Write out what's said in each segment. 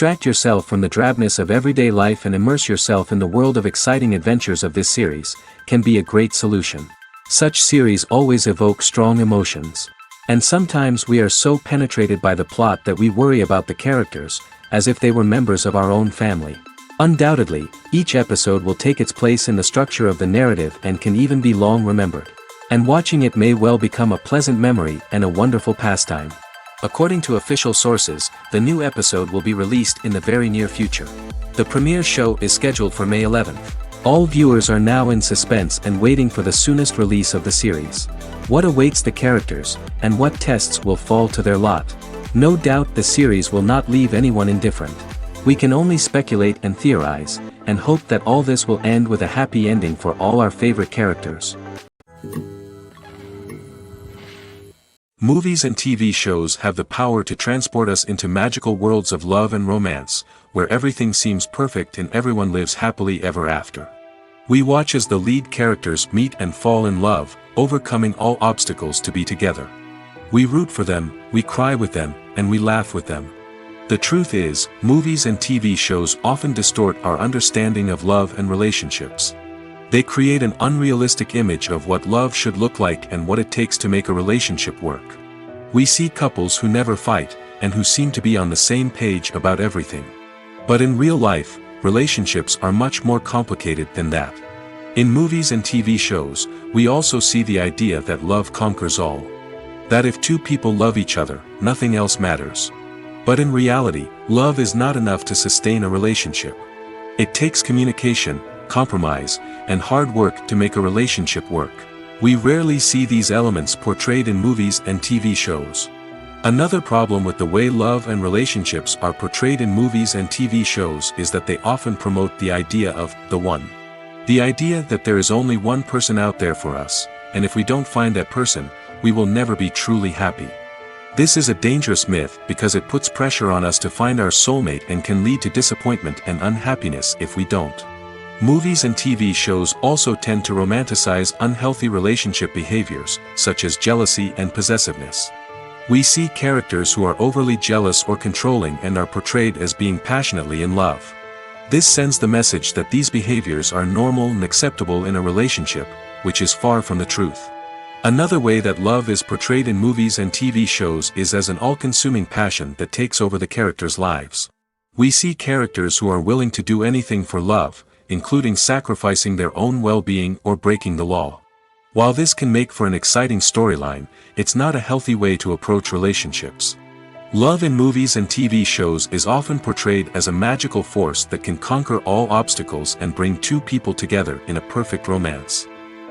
Distract yourself from the drabness of everyday life and immerse yourself in the world of exciting adventures of this series, can be a great solution. Such series always evoke strong emotions. And sometimes we are so penetrated by the plot that we worry about the characters, as if they were members of our own family. Undoubtedly, each episode will take its place in the structure of the narrative and can even be long remembered. And watching it may well become a pleasant memory and a wonderful pastime. According to official sources, the new episode will be released in the very near future. The premiere show is scheduled for May 11th. All viewers are now in suspense and waiting for the soonest release of the series. What awaits the characters, and what tests will fall to their lot? No doubt the series will not leave anyone indifferent. We can only speculate and theorize, and hope that all this will end with a happy ending for all our favorite characters. Movies and TV shows have the power to transport us into magical worlds of love and romance, where everything seems perfect and everyone lives happily ever after. We watch as the lead characters meet and fall in love, overcoming all obstacles to be together. We root for them, we cry with them, and we laugh with them. The truth is, movies and TV shows often distort our understanding of love and relationships. They create an unrealistic image of what love should look like and what it takes to make a relationship work. We see couples who never fight, and who seem to be on the same page about everything. But in real life, relationships are much more complicated than that. In movies and TV shows, we also see the idea that love conquers all. That if two people love each other, nothing else matters. But in reality, love is not enough to sustain a relationship. It takes communication, compromise, and hard work to make a relationship work. We rarely see these elements portrayed in movies and TV shows. Another problem with the way love and relationships are portrayed in movies and TV shows is that they often promote the idea of the one. The idea that there is only one person out there for us, and if we don't find that person, we will never be truly happy. This is a dangerous myth because it puts pressure on us to find our soulmate and can lead to disappointment and unhappiness if we don't. Movies and TV shows also tend to romanticize unhealthy relationship behaviors, such as jealousy and possessiveness. We see characters who are overly jealous or controlling and are portrayed as being passionately in love. This sends the message that these behaviors are normal and acceptable in a relationship, which is far from the truth. Another way that love is portrayed in movies and TV shows is as an all-consuming passion that takes over the characters' lives. We see characters who are willing to do anything for love, including sacrificing their own well-being or breaking the law. While this can make for an exciting storyline, it's not a healthy way to approach relationships. Love in movies and TV shows is often portrayed as a magical force that can conquer all obstacles and bring two people together in a perfect romance.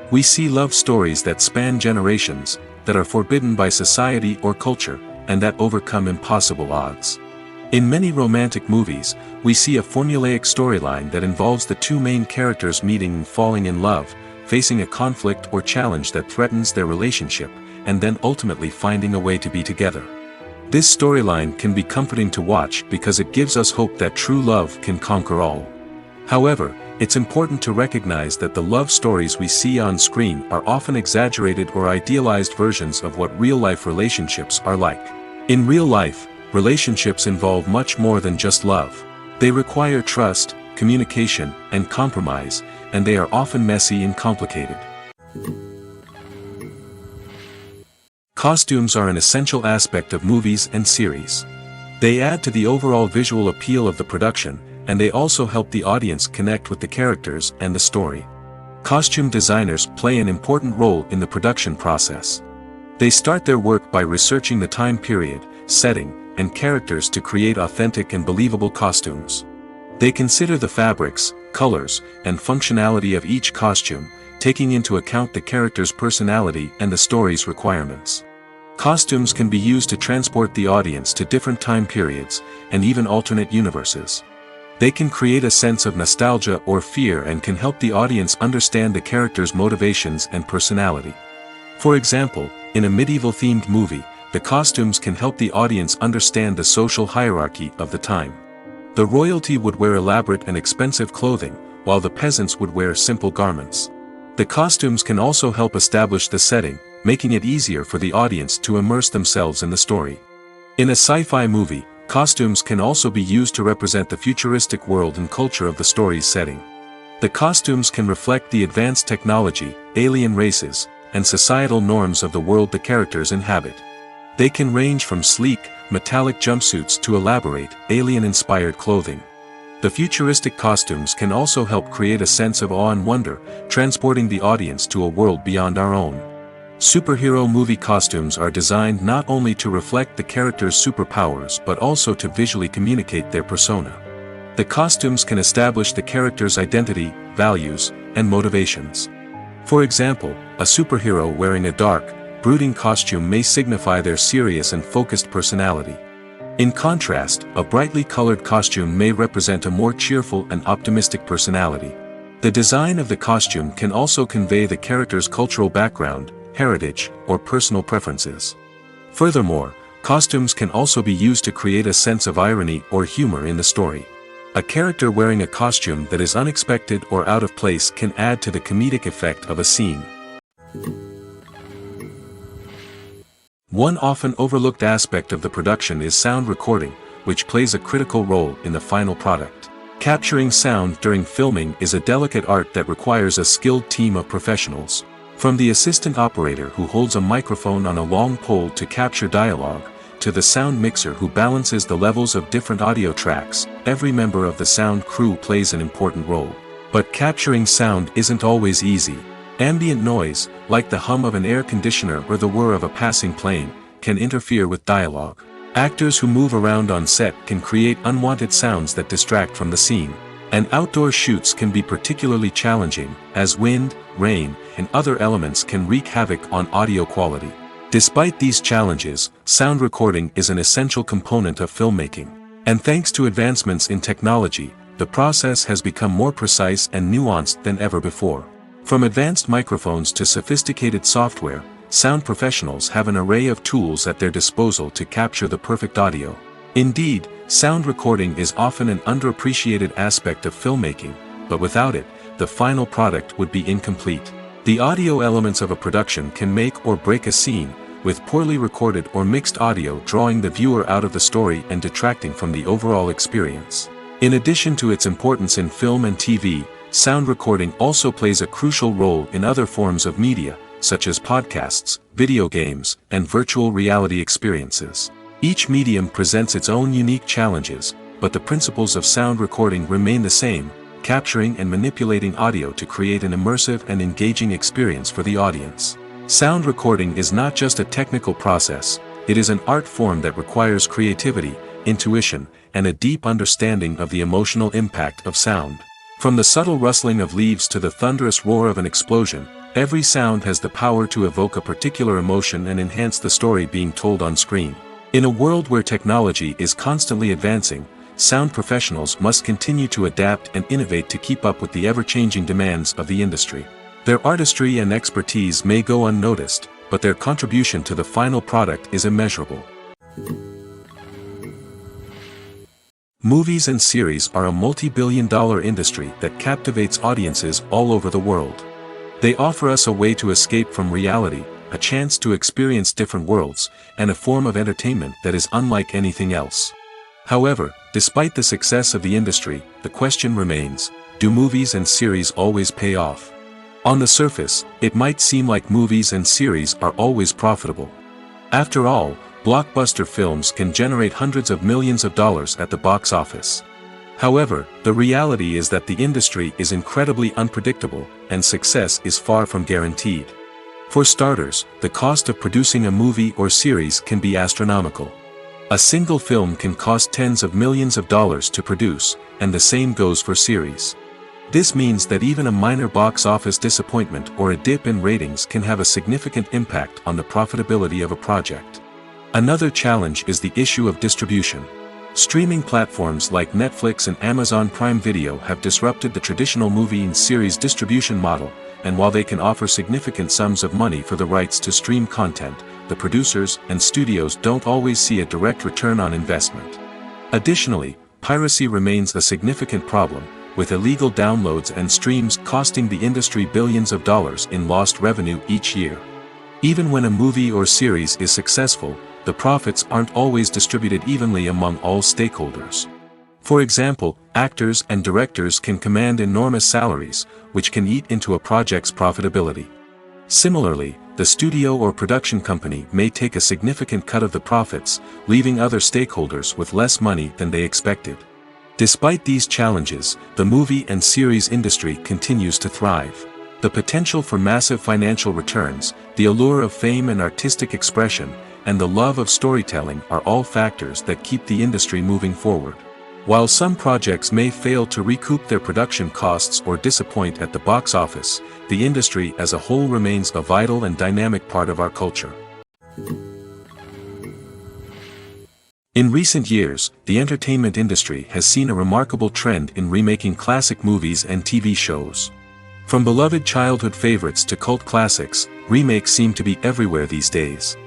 We see love stories that span generations, that are forbidden by society or culture, and that overcome impossible odds. In many romantic movies, we see a formulaic storyline that involves the two main characters meeting and falling in love, facing a conflict or challenge that threatens their relationship, and then ultimately finding a way to be together. This storyline can be comforting to watch because it gives us hope that true love can conquer all. However, it's important to recognize that the love stories we see on screen are often exaggerated or idealized versions of what real-life relationships are like. In real life, relationships involve much more than just love. They require trust, communication, and compromise, and they are often messy and complicated. Costumes are an essential aspect of movies and series. They add to the overall visual appeal of the production, and they also help the audience connect with the characters and the story. Costume designers play an important role in the production process. They start their work by researching the time period, setting, and characters to create authentic and believable costumes. They consider the fabrics, colors, and functionality of each costume, taking into account the character's personality and the story's requirements. Costumes can be used to transport the audience to different time periods, and even alternate universes. They can create a sense of nostalgia or fear and can help the audience understand the character's motivations and personality. For example, in a medieval-themed movie, the costumes can help the audience understand the social hierarchy of the time. The royalty would wear elaborate and expensive clothing, while the peasants would wear simple garments. The costumes can also help establish the setting, making it easier for the audience to immerse themselves in the story. In a sci-fi movie, Costumes can also be used to represent the futuristic world and culture of the story's setting. The costumes can reflect the advanced technology, alien races, and societal norms of the world the characters inhabit. They can range from sleek, metallic jumpsuits to elaborate, alien-inspired clothing. The futuristic costumes can also help create a sense of awe and wonder, transporting the audience to a world beyond our own. Superhero movie costumes are designed not only to reflect the character's superpowers but also to visually communicate their persona. The costumes can establish the character's identity, values, and motivations. For example, a superhero wearing a dark, brooding costume may signify their serious and focused personality. In contrast, a brightly colored costume may represent a more cheerful and optimistic personality. The design of the costume can also convey the character's cultural background, heritage, or personal preferences. Furthermore, costumes can also be used to create a sense of irony or humor in the story. A character wearing a costume that is unexpected or out of place can add to the comedic effect of a scene. One often overlooked aspect of the production is sound recording, which plays a critical role in the final product. Capturing sound during filming is a delicate art that requires a skilled team of professionals. From the assistant operator who holds a microphone on a long pole to capture dialogue, to the sound mixer who balances the levels of different audio tracks, every member of the sound crew plays an important role. But capturing sound isn't always easy. Ambient noise, like the hum of an air conditioner or the whir of a passing plane, can interfere with dialogue. Actors who move around on set can create unwanted sounds that distract from the scene. And outdoor shoots can be particularly challenging, as wind, rain, and other elements can wreak havoc on audio quality. Despite these challenges, sound recording is an essential component of filmmaking. And thanks to advancements in technology, the process has become more precise and nuanced than ever before. From advanced microphones to sophisticated software, sound professionals have an array of tools at their disposal to capture the perfect audio. Indeed, sound recording is often an underappreciated aspect of filmmaking, but without it, the final product would be incomplete. The audio elements of a production can make or break a scene, with poorly recorded or mixed audio drawing the viewer out of the story and detracting from the overall experience. In addition to its importance in film and TV, sound recording also plays a crucial role in other forms of media, such as podcasts, video games, and virtual reality experiences. Each medium presents its own unique challenges, but the principles of sound recording remain the same, capturing and manipulating audio to create an immersive and engaging experience for the audience. Sound recording is not just a technical process, it is an art form that requires creativity, intuition, and a deep understanding of the emotional impact of sound. From the subtle rustling of leaves to the thunderous roar of an explosion, every sound has the power to evoke a particular emotion and enhance the story being told on screen. In a world where technology is constantly advancing, sound professionals must continue to adapt and innovate to keep up with the ever-changing demands of the industry. Their artistry and expertise may go unnoticed, but their contribution to the final product is immeasurable. Movies and series are a multi-billion-dollar industry that captivates audiences all over the world. They offer us a way to escape from reality, a chance to experience different worlds, and a form of entertainment that is unlike anything else. However, despite the success of the industry, the question remains, do movies and series always pay off? On the surface, it might seem like movies and series are always profitable. After all, blockbuster films can generate hundreds of millions of dollars at the box office. However, the reality is that the industry is incredibly unpredictable, and success is far from guaranteed. For starters, the cost of producing a movie or series can be astronomical. A single film can cost tens of millions of dollars to produce, and the same goes for series. This means that even a minor box office disappointment or a dip in ratings can have a significant impact on the profitability of a project. Another challenge is the issue of distribution. Streaming platforms like Netflix and Amazon Prime Video have disrupted the traditional movie and series distribution model, and while they can offer significant sums of money for the rights to stream content, the producers and studios don't always see a direct return on investment. Additionally, piracy remains a significant problem, with illegal downloads and streams costing the industry billions of dollars in lost revenue each year. Even when a movie or series is successful, the profits aren't always distributed evenly among all stakeholders. For example, actors and directors can command enormous salaries, which can eat into a project's profitability. Similarly, the studio or production company may take a significant cut of the profits, leaving other stakeholders with less money than they expected. Despite these challenges, the movie and series industry continues to thrive. The potential for massive financial returns, the allure of fame and artistic expression, and the love of storytelling are all factors that keep the industry moving forward. While some projects may fail to recoup their production costs or disappoint at the box office, the industry as a whole remains a vital and dynamic part of our culture. In recent years, the entertainment industry has seen a remarkable trend in remaking classic movies and TV shows. From beloved childhood favorites to cult classics, remakes seem to be everywhere these days.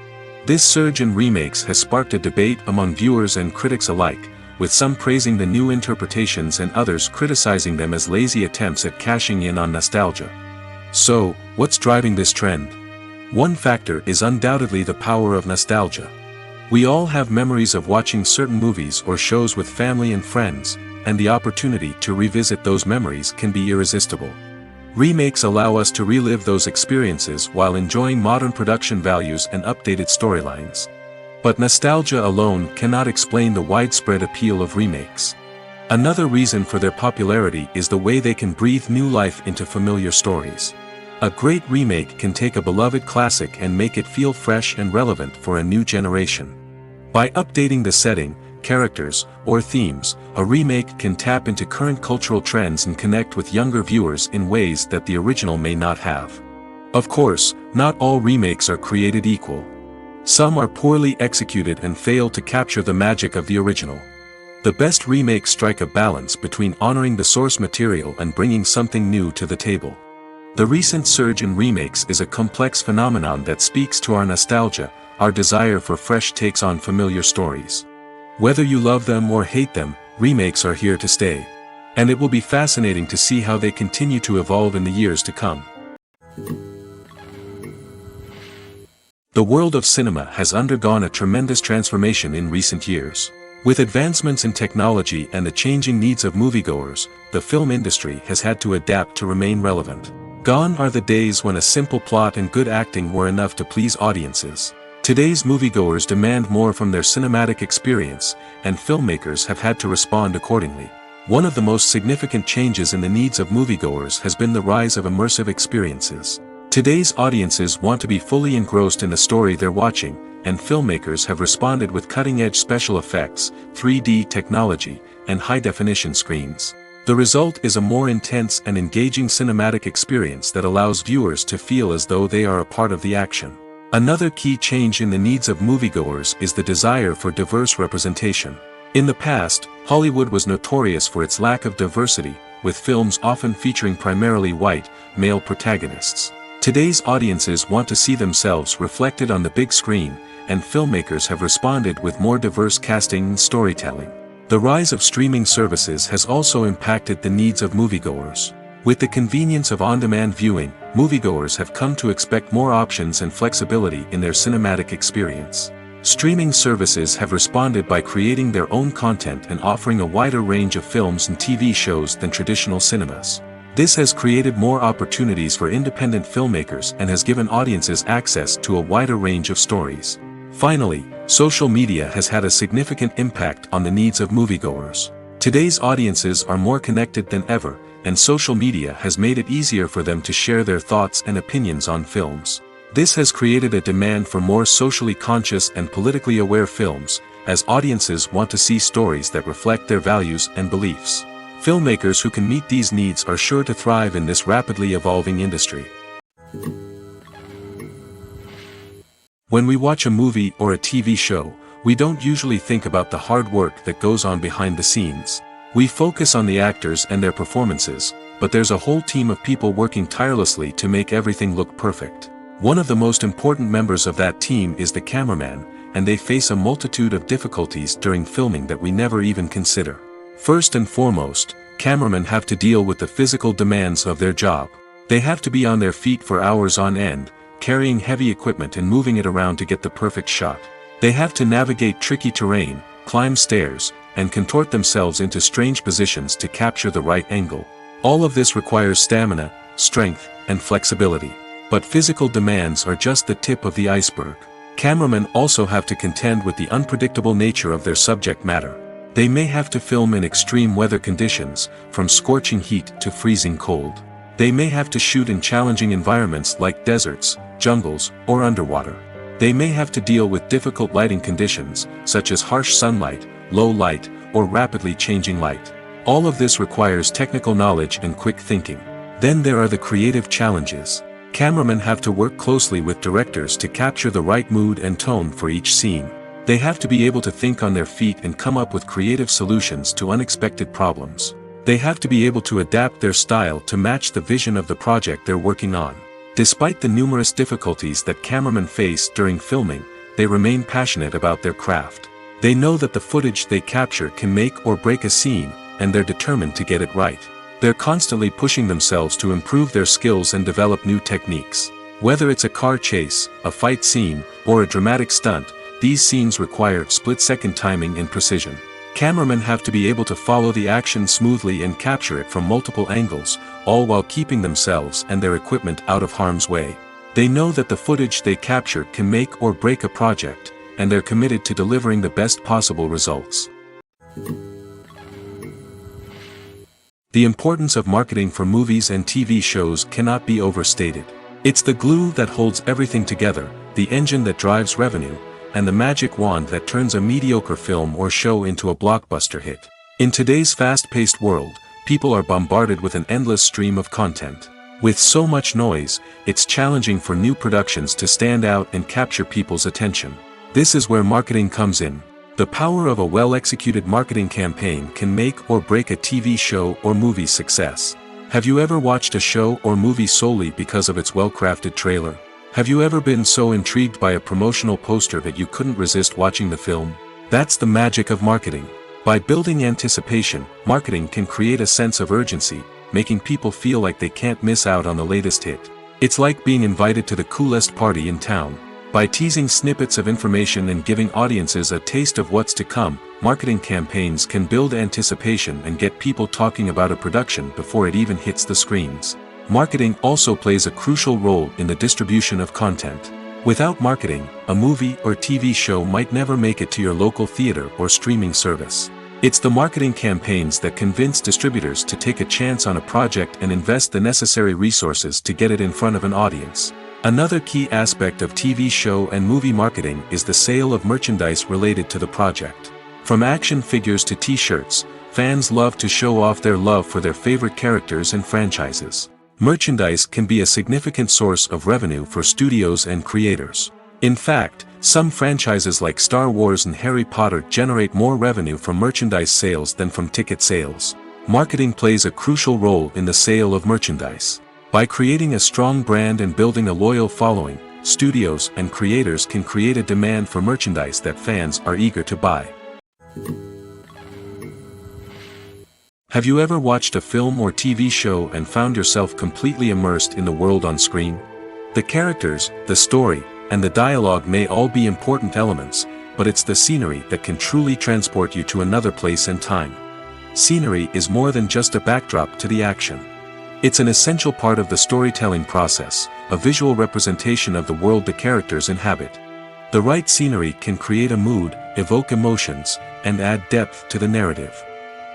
This surge in remakes has sparked a debate among viewers and critics alike, with some praising the new interpretations and others criticizing them as lazy attempts at cashing in on nostalgia. So, what's driving this trend? One factor is undoubtedly the power of nostalgia. We all have memories of watching certain movies or shows with family and friends, and the opportunity to revisit those memories can be irresistible. Remakes allow us to relive those experiences while enjoying modern production values and updated storylines. But nostalgia alone cannot explain the widespread appeal of remakes. Another reason for their popularity is the way they can breathe new life into familiar stories. A great remake can take a beloved classic and make it feel fresh and relevant for a new generation. By updating the setting, characters, or themes, a remake can tap into current cultural trends and connect with younger viewers in ways that the original may not have. Of course, not all remakes are created equal. Some are poorly executed and fail to capture the magic of the original. The best remakes strike a balance between honoring the source material and bringing something new to the table. The recent surge in remakes is a complex phenomenon that speaks to our nostalgia, our desire for fresh takes on familiar stories. Whether you love them or hate them, remakes are here to stay. And it will be fascinating to see how they continue to evolve in the years to come. The world of cinema has undergone a tremendous transformation in recent years. With advancements in technology and the changing needs of moviegoers, the film industry has had to adapt to remain relevant. Gone are the days when a simple plot and good acting were enough to please audiences. Today's moviegoers demand more from their cinematic experience, and filmmakers have had to respond accordingly. One of the most significant changes in the needs of moviegoers has been the rise of immersive experiences. Today's audiences want to be fully engrossed in the story they're watching, and filmmakers have responded with cutting-edge special effects, 3D technology, and high-definition screens. The result is a more intense and engaging cinematic experience that allows viewers to feel as though they are a part of the action. Another key change in the needs of moviegoers is the desire for diverse representation. In the past, Hollywood was notorious for its lack of diversity, with films often featuring primarily white, male protagonists. Today's audiences want to see themselves reflected on the big screen, and filmmakers have responded with more diverse casting and storytelling. The rise of streaming services has also impacted the needs of moviegoers. With the convenience of on-demand viewing, moviegoers have come to expect more options and flexibility in their cinematic experience. Streaming services have responded by creating their own content and offering a wider range of films and TV shows than traditional cinemas. This has created more opportunities for independent filmmakers and has given audiences access to a wider range of stories. Finally, social media has had a significant impact on the needs of moviegoers. Today's audiences are more connected than ever, and social media has made it easier for them to share their thoughts and opinions on films. This has created a demand for more socially conscious and politically aware films, as audiences want to see stories that reflect their values and beliefs. Filmmakers who can meet these needs are sure to thrive in this rapidly evolving industry. When we watch a movie or a TV show, we don't usually think about the hard work that goes on behind the scenes. We focus on the actors and their performances, but there's a whole team of people working tirelessly to make everything look perfect. One of the most important members of that team is the cameraman, and they face a multitude of difficulties during filming that we never even consider. First and foremost, cameramen have to deal with the physical demands of their job. They have to be on their feet for hours on end, carrying heavy equipment and moving it around to get the perfect shot. They have to navigate tricky terrain, climb stairs, and contort themselves into strange positions to capture the right angle. All of this requires stamina, strength, and flexibility. But physical demands are just the tip of the iceberg. Cameramen also have to contend with the unpredictable nature of their subject matter. They may have to film in extreme weather conditions, from scorching heat to freezing cold. They may have to shoot in challenging environments like deserts, jungles, or underwater. They may have to deal with difficult lighting conditions, such as harsh sunlight, low light, or rapidly changing light. All of this requires technical knowledge and quick thinking. Then there are the creative challenges. Cameramen have to work closely with directors to capture the right mood and tone for each scene. They have to be able to think on their feet and come up with creative solutions to unexpected problems. They have to be able to adapt their style to match the vision of the project they're working on. Despite the numerous difficulties that cameramen face during filming, they remain passionate about their craft. They know that the footage they capture can make or break a scene, and they're determined to get it right. They're constantly pushing themselves to improve their skills and develop new techniques. Whether it's a car chase, a fight scene, or a dramatic stunt, these scenes require split-second timing and precision. Cameramen have to be able to follow the action smoothly and capture it from multiple angles, all while keeping themselves and their equipment out of harm's way. They know that the footage they capture can make or break a project, and they're committed to delivering the best possible results. The importance of marketing for movies and TV shows cannot be overstated. It's the glue that holds everything together, the engine that drives revenue, and the magic wand that turns a mediocre film or show into a blockbuster hit. In today's fast-paced world, people are bombarded with an endless stream of content. With so much noise, it's challenging for new productions to stand out and capture people's attention. This is where marketing comes in. The power of a well-executed marketing campaign can make or break a TV show or movie's success. Have you ever watched a show or movie solely because of its well-crafted trailer? Have you ever been so intrigued by a promotional poster that you couldn't resist watching the film? That's the magic of marketing. By building anticipation, marketing can create a sense of urgency, making people feel like they can't miss out on the latest hit. It's like being invited to the coolest party in town. By teasing snippets of information and giving audiences a taste of what's to come, marketing campaigns can build anticipation and get people talking about a production before it even hits the screens. Marketing also plays a crucial role in the distribution of content. Without marketing, a movie or TV show might never make it to your local theater or streaming service. It's the marketing campaigns that convince distributors to take a chance on a project and invest the necessary resources to get it in front of an audience. Another key aspect of TV show and movie marketing is the sale of merchandise related to the project. From action figures to t-shirts, fans love to show off their love for their favorite characters and franchises. Merchandise can be a significant source of revenue for studios and creators. In fact, some franchises like Star Wars and Harry Potter generate more revenue from merchandise sales than from ticket sales. Marketing plays a crucial role in the sale of merchandise. By creating a strong brand and building a loyal following, studios and creators can create a demand for merchandise that fans are eager to buy. Have you ever watched a film or TV show and found yourself completely immersed in the world on screen? The characters, the story, and the dialogue may all be important elements, but it's the scenery that can truly transport you to another place and time. Scenery is more than just a backdrop to the action. It's an essential part of the storytelling process, a visual representation of the world the characters inhabit. The right scenery can create a mood, evoke emotions, and add depth to the narrative.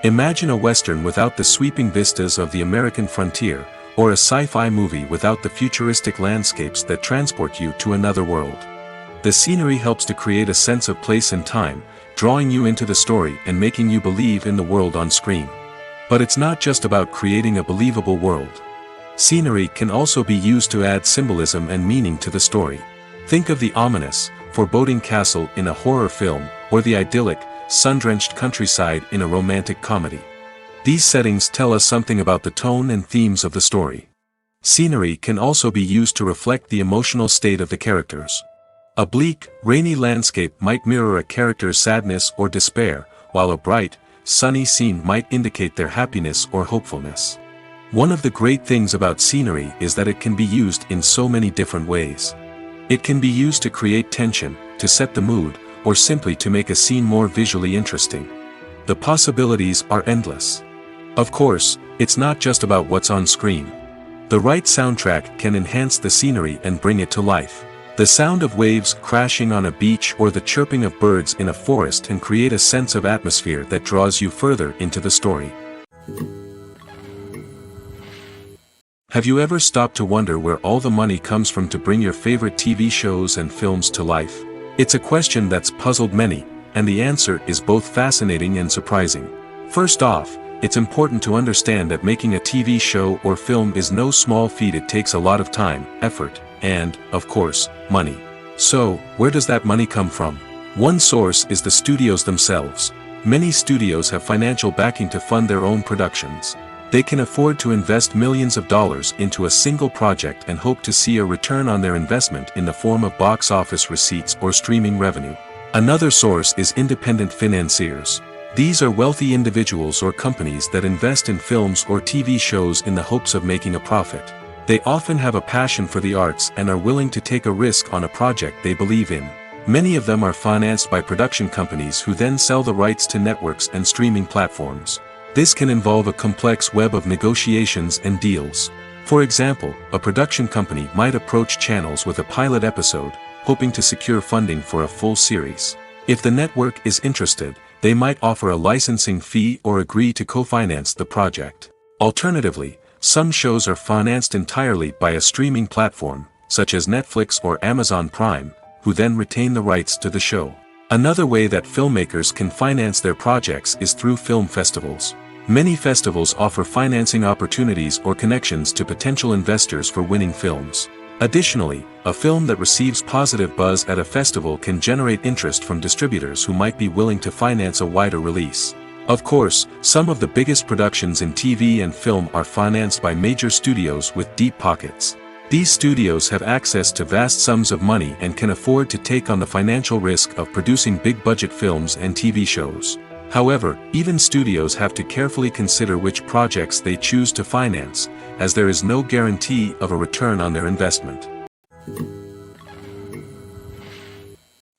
Imagine a Western without the sweeping vistas of the American frontier, or a sci-fi movie without the futuristic landscapes that transport you to another world. The scenery helps to create a sense of place and time, drawing you into the story and making you believe in the world on screen. But it's not just about creating a believable world. Scenery can also be used to add symbolism and meaning to the story. Think of the ominous, foreboding castle in a horror film, or the idyllic, sun-drenched countryside in a romantic comedy. These settings tell us something about the tone and themes of the story. Scenery can also be used to reflect the emotional state of the characters. A bleak, rainy landscape might mirror a character's sadness or despair, while a bright, sunny scene might indicate their happiness or hopefulness. One of the great things about scenery is that it can be used in so many different ways. It can be used to create tension, to set the mood, or simply to make a scene more visually interesting. The possibilities are endless. Of course, it's not just about what's on screen. The right soundtrack can enhance the scenery and bring it to life. The sound of waves crashing on a beach or the chirping of birds in a forest can create a sense of atmosphere that draws you further into the story. Have you ever stopped to wonder where all the money comes from to bring your favorite TV shows and films to life? It's a question that's puzzled many, and the answer is both fascinating and surprising. First off, it's important to understand that making a TV show or film is no small feat. It takes a lot of time, effort, and, of course, money. So, where does that money come from? One source is the studios themselves. Many studios have financial backing to fund their own productions. They can afford to invest millions of dollars into a single project and hope to see a return on their investment in the form of box office receipts or streaming revenue. Another source is independent financiers. These are wealthy individuals or companies that invest in films or TV shows in the hopes of making a profit. They often have a passion for the arts and are willing to take a risk on a project they believe in. Many of them are financed by production companies who then sell the rights to networks and streaming platforms. This can involve a complex web of negotiations and deals. For example, a production company might approach channels with a pilot episode, hoping to secure funding for a full series. If the network is interested, they might offer a licensing fee or agree to co-finance the project. Alternatively, some shows are financed entirely by a streaming platform, such as Netflix or Amazon Prime, who then retain the rights to the show. Another way that filmmakers can finance their projects is through film festivals. Many festivals offer financing opportunities or connections to potential investors for winning films. Additionally, a film that receives positive buzz at a festival can generate interest from distributors who might be willing to finance a wider release. Of course, some of the biggest productions in TV and film are financed by major studios with deep pockets. These studios have access to vast sums of money and can afford to take on the financial risk of producing big-budget films and TV shows. However, even studios have to carefully consider which projects they choose to finance, as there is no guarantee of a return on their investment.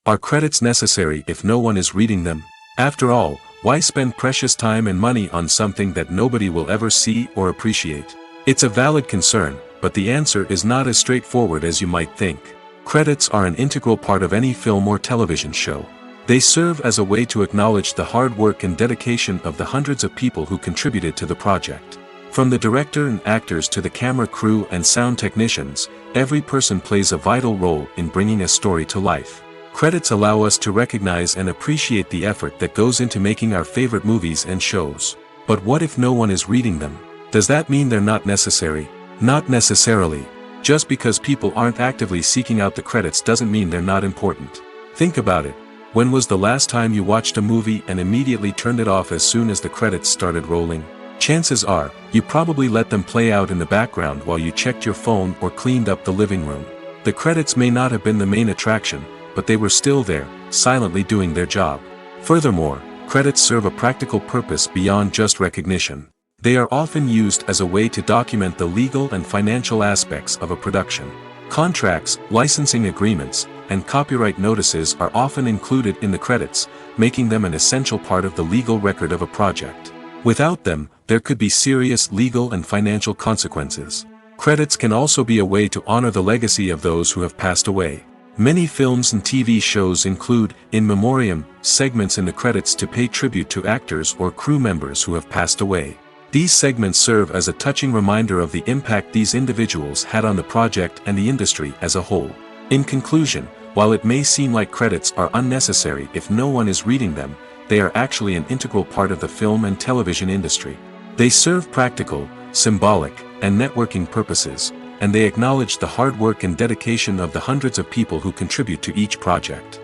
Are credits necessary if no one is reading them? After all, why spend precious time and money on something that nobody will ever see or appreciate? It's a valid concern, but the answer is not as straightforward as you might think. Credits are an integral part of any film or television show. They serve as a way to acknowledge the hard work and dedication of the hundreds of people who contributed to the project. From the director and actors to the camera crew and sound technicians, every person plays a vital role in bringing a story to life. Credits allow us to recognize and appreciate the effort that goes into making our favorite movies and shows. But what if no one is reading them? Does that mean they're not necessary? Not necessarily. Just because people aren't actively seeking out the credits doesn't mean they're not important. Think about it. When was the last time you watched a movie and immediately turned it off as soon as the credits started rolling? Chances are, you probably let them play out in the background while you checked your phone or cleaned up the living room. The credits may not have been the main attraction, but they were still there, silently doing their job. Furthermore, credits serve a practical purpose beyond just recognition. They are often used as a way to document the legal and financial aspects of a production. Contracts, licensing agreements, and copyright notices are often included in the credits, making them an essential part of the legal record of a project. Without them, there could be serious legal and financial consequences. Credits can also be a way to honor the legacy of those who have passed away. Many films and TV shows include, in memoriam, segments in the credits to pay tribute to actors or crew members who have passed away. These segments serve as a touching reminder of the impact these individuals had on the project and the industry as a whole. In conclusion, while it may seem like credits are unnecessary if no one is reading them, they are actually an integral part of the film and television industry. They serve practical, symbolic, and networking purposes, and they acknowledge the hard work and dedication of the hundreds of people who contribute to each project.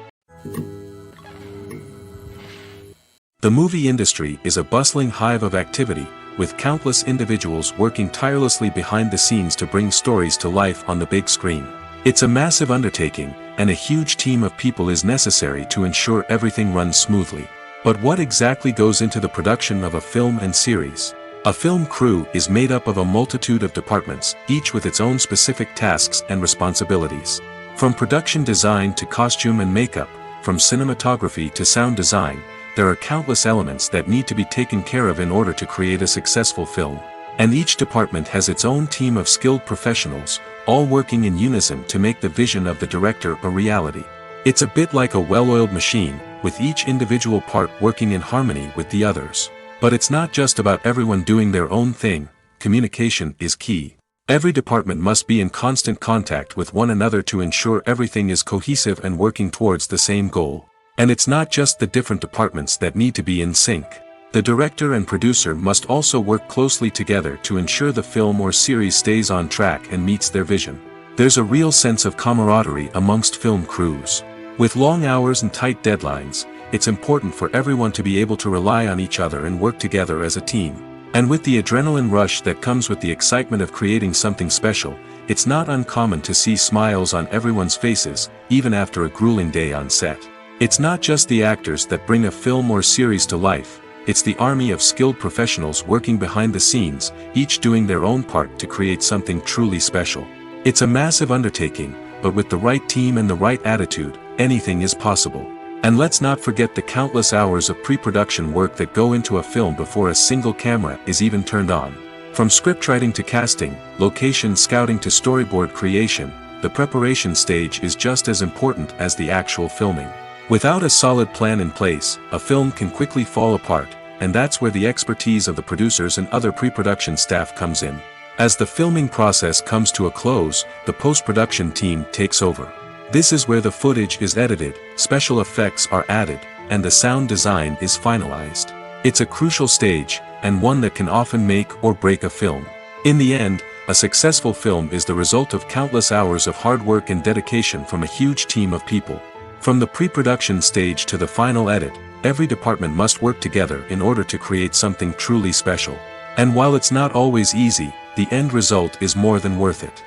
The movie industry is a bustling hive of activity, with countless individuals working tirelessly behind the scenes to bring stories to life on the big screen. It's a massive undertaking, and a huge team of people is necessary to ensure everything runs smoothly. But what exactly goes into the production of a film and series? A film crew is made up of a multitude of departments, each with its own specific tasks and responsibilities. From production design to costume and makeup, from cinematography to sound design, there are countless elements that need to be taken care of in order to create a successful film. And each department has its own team of skilled professionals, all working in unison to make the vision of the director a reality. It's a bit like a well-oiled machine, with each individual part working in harmony with the others. But it's not just about everyone doing their own thing. Communication is key. Every department must be in constant contact with one another to ensure everything is cohesive and working towards the same goal. And it's not just the different departments that need to be in sync. The director and producer must also work closely together to ensure the film or series stays on track and meets their vision. There's a real sense of camaraderie amongst film crews. With long hours and tight deadlines, it's important for everyone to be able to rely on each other and work together as a team. And with the adrenaline rush that comes with the excitement of creating something special, it's not uncommon to see smiles on everyone's faces, even after a grueling day on set. It's not just the actors that bring a film or series to life, it's the army of skilled professionals working behind the scenes, each doing their own part to create something truly special. It's a massive undertaking, but with the right team and the right attitude, anything is possible. And let's not forget the countless hours of pre-production work that go into a film before a single camera is even turned on. From scriptwriting to casting, location scouting to storyboard creation, the preparation stage is just as important as the actual filming. Without a solid plan in place, a film can quickly fall apart, and that's where the expertise of the producers and other pre-production staff comes in. As the filming process comes to a close, the post-production team takes over. This is where the footage is edited, special effects are added, and the sound design is finalized. It's a crucial stage, and one that can often make or break a film. In the end, a successful film is the result of countless hours of hard work and dedication from a huge team of people. From the pre-production stage to the final edit, every department must work together in order to create something truly special. And while it's not always easy, the end result is more than worth it.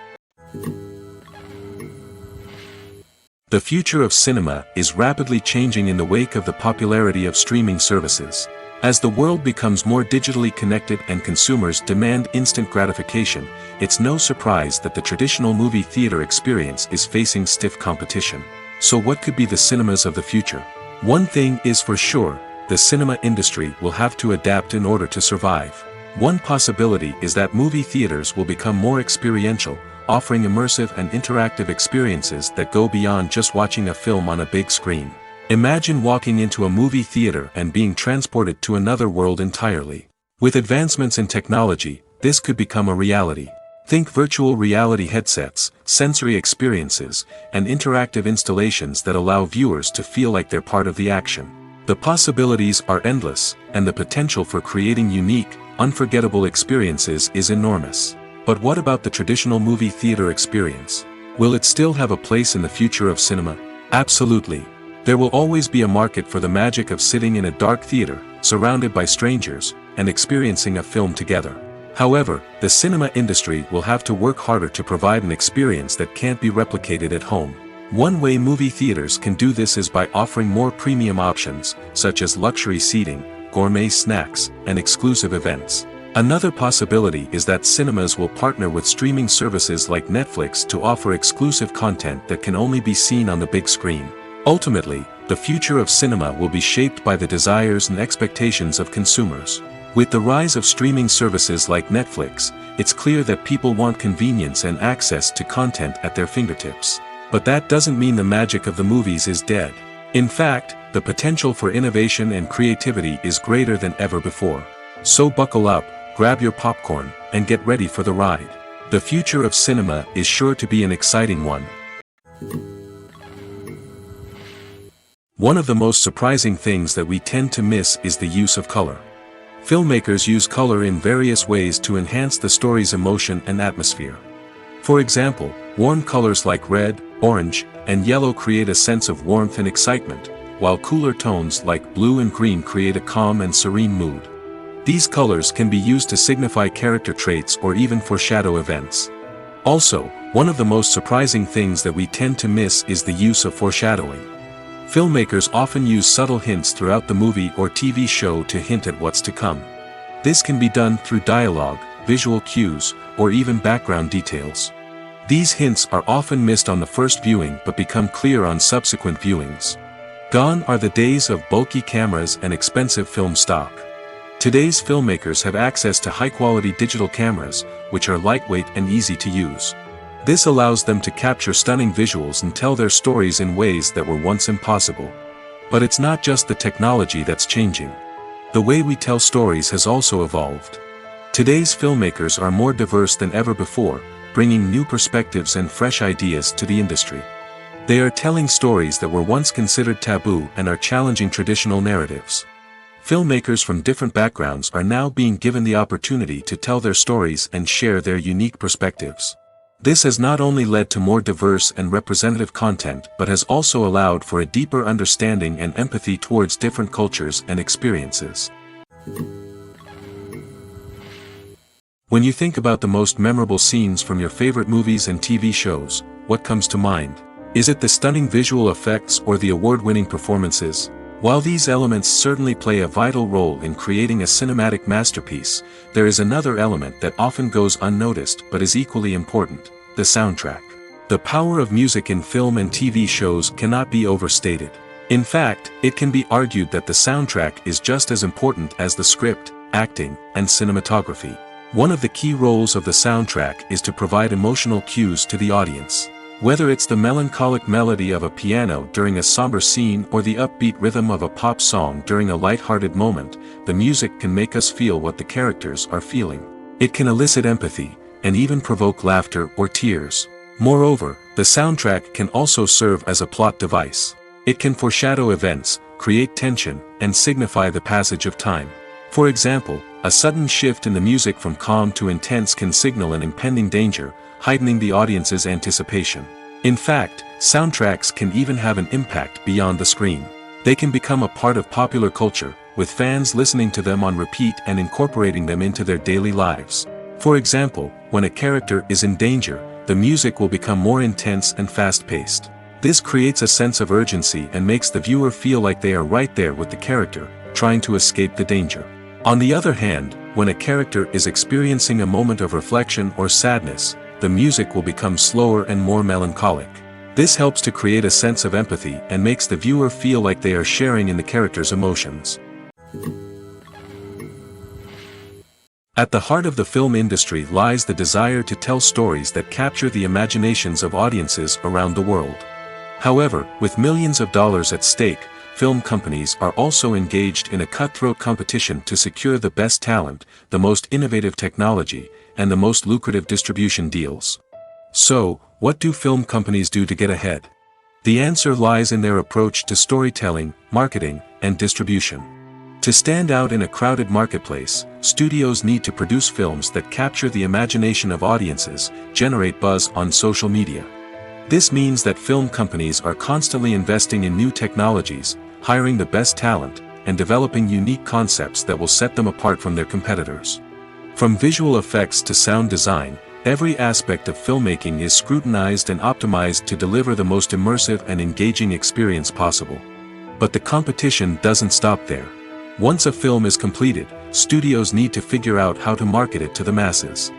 The future of cinema is rapidly changing in the wake of the popularity of streaming services. As the world becomes more digitally connected and consumers demand instant gratification, it's no surprise that the traditional movie theater experience is facing stiff competition. So what could be the cinemas of the future? One thing is for sure, the cinema industry will have to adapt in order to survive. One possibility is that movie theaters will become more experiential, offering immersive and interactive experiences that go beyond just watching a film on a big screen. Imagine walking into a movie theater and being transported to another world entirely. With advancements in technology, this could become a reality. Think virtual reality headsets, sensory experiences, and interactive installations that allow viewers to feel like they're part of the action. The possibilities are endless, and the potential for creating unique, unforgettable experiences is enormous. But what about the traditional movie theater experience? Will it still have a place in the future of cinema? Absolutely. There will always be a market for the magic of sitting in a dark theater, surrounded by strangers, and experiencing a film together. However, the cinema industry will have to work harder to provide an experience that can't be replicated at home. One way movie theaters can do this is by offering more premium options, such as luxury seating, gourmet snacks, and exclusive events. Another possibility is that cinemas will partner with streaming services like Netflix to offer exclusive content that can only be seen on the big screen. Ultimately, the future of cinema will be shaped by the desires and expectations of consumers. With the rise of streaming services like Netflix, it's clear that people want convenience and access to content at their fingertips. But that doesn't mean the magic of the movies is dead. In fact, the potential for innovation and creativity is greater than ever before. So buckle up, grab your popcorn, and get ready for the ride. The future of cinema is sure to be an exciting one. One of the most surprising things that we tend to miss is the use of color. Filmmakers use color in various ways to enhance the story's emotion and atmosphere. For example, warm colors like red, orange, and yellow create a sense of warmth and excitement, while cooler tones like blue and green create a calm and serene mood. These colors can be used to signify character traits or even foreshadow events. Also, one of the most surprising things that we tend to miss is the use of foreshadowing. Filmmakers often use subtle hints throughout the movie or TV show to hint at what's to come. This can be done through dialogue, visual cues, or even background details. These hints are often missed on the first viewing but become clear on subsequent viewings. Gone are the days of bulky cameras and expensive film stock. Today's filmmakers have access to high-quality digital cameras, which are lightweight and easy to use. This allows them to capture stunning visuals and tell their stories in ways that were once impossible. But it's not just the technology that's changing. The way we tell stories has also evolved. Today's filmmakers are more diverse than ever before, bringing new perspectives and fresh ideas to the industry. They are telling stories that were once considered taboo and are challenging traditional narratives. Filmmakers from different backgrounds are now being given the opportunity to tell their stories and share their unique perspectives. This has not only led to more diverse and representative content but has also allowed for a deeper understanding and empathy towards different cultures and experiences. When you think about the most memorable scenes from your favorite movies and TV shows, what comes to mind? Is it the stunning visual effects or the award-winning performances? While these elements certainly play a vital role in creating a cinematic masterpiece, there is another element that often goes unnoticed but is equally important: the soundtrack. The power of music in film and TV shows cannot be overstated. In fact, it can be argued that the soundtrack is just as important as the script, acting, and cinematography. One of the key roles of the soundtrack is to provide emotional cues to the audience. Whether it's the melancholic melody of a piano during a somber scene or the upbeat rhythm of a pop song during a light-hearted moment, the music can make us feel what the characters are feeling. It can elicit empathy, and even provoke laughter or tears. Moreover, the soundtrack can also serve as a plot device. It can foreshadow events, create tension, and signify the passage of time. For example, a sudden shift in the music from calm to intense can signal an impending danger, heightening the audience's anticipation. In fact, soundtracks can even have an impact beyond the screen. They can become a part of popular culture, with fans listening to them on repeat and incorporating them into their daily lives. For example, when a character is in danger, the music will become more intense and fast-paced. This creates a sense of urgency and makes the viewer feel like they are right there with the character, trying to escape the danger. On the other hand, when a character is experiencing a moment of reflection or sadness, the music will become slower and more melancholic. This helps to create a sense of empathy and makes the viewer feel like they are sharing in the character's emotions. At the heart of the film industry lies the desire to tell stories that capture the imaginations of audiences around the world. However, with millions of dollars at stake, film companies are also engaged in a cutthroat competition to secure the best talent, the most innovative technology, and the most lucrative distribution deals. So, what do film companies do to get ahead? The answer lies in their approach to storytelling, marketing, and distribution. To stand out in a crowded marketplace, studios need to produce films that capture the imagination of audiences, generate buzz on social media. This means that film companies are constantly investing in new technologies, hiring the best talent, and developing unique concepts that will set them apart from their competitors. From visual effects to sound design, every aspect of filmmaking is scrutinized and optimized to deliver the most immersive and engaging experience possible. But the competition doesn't stop there. Once a film is completed, studios need to figure out how to market it to the masses.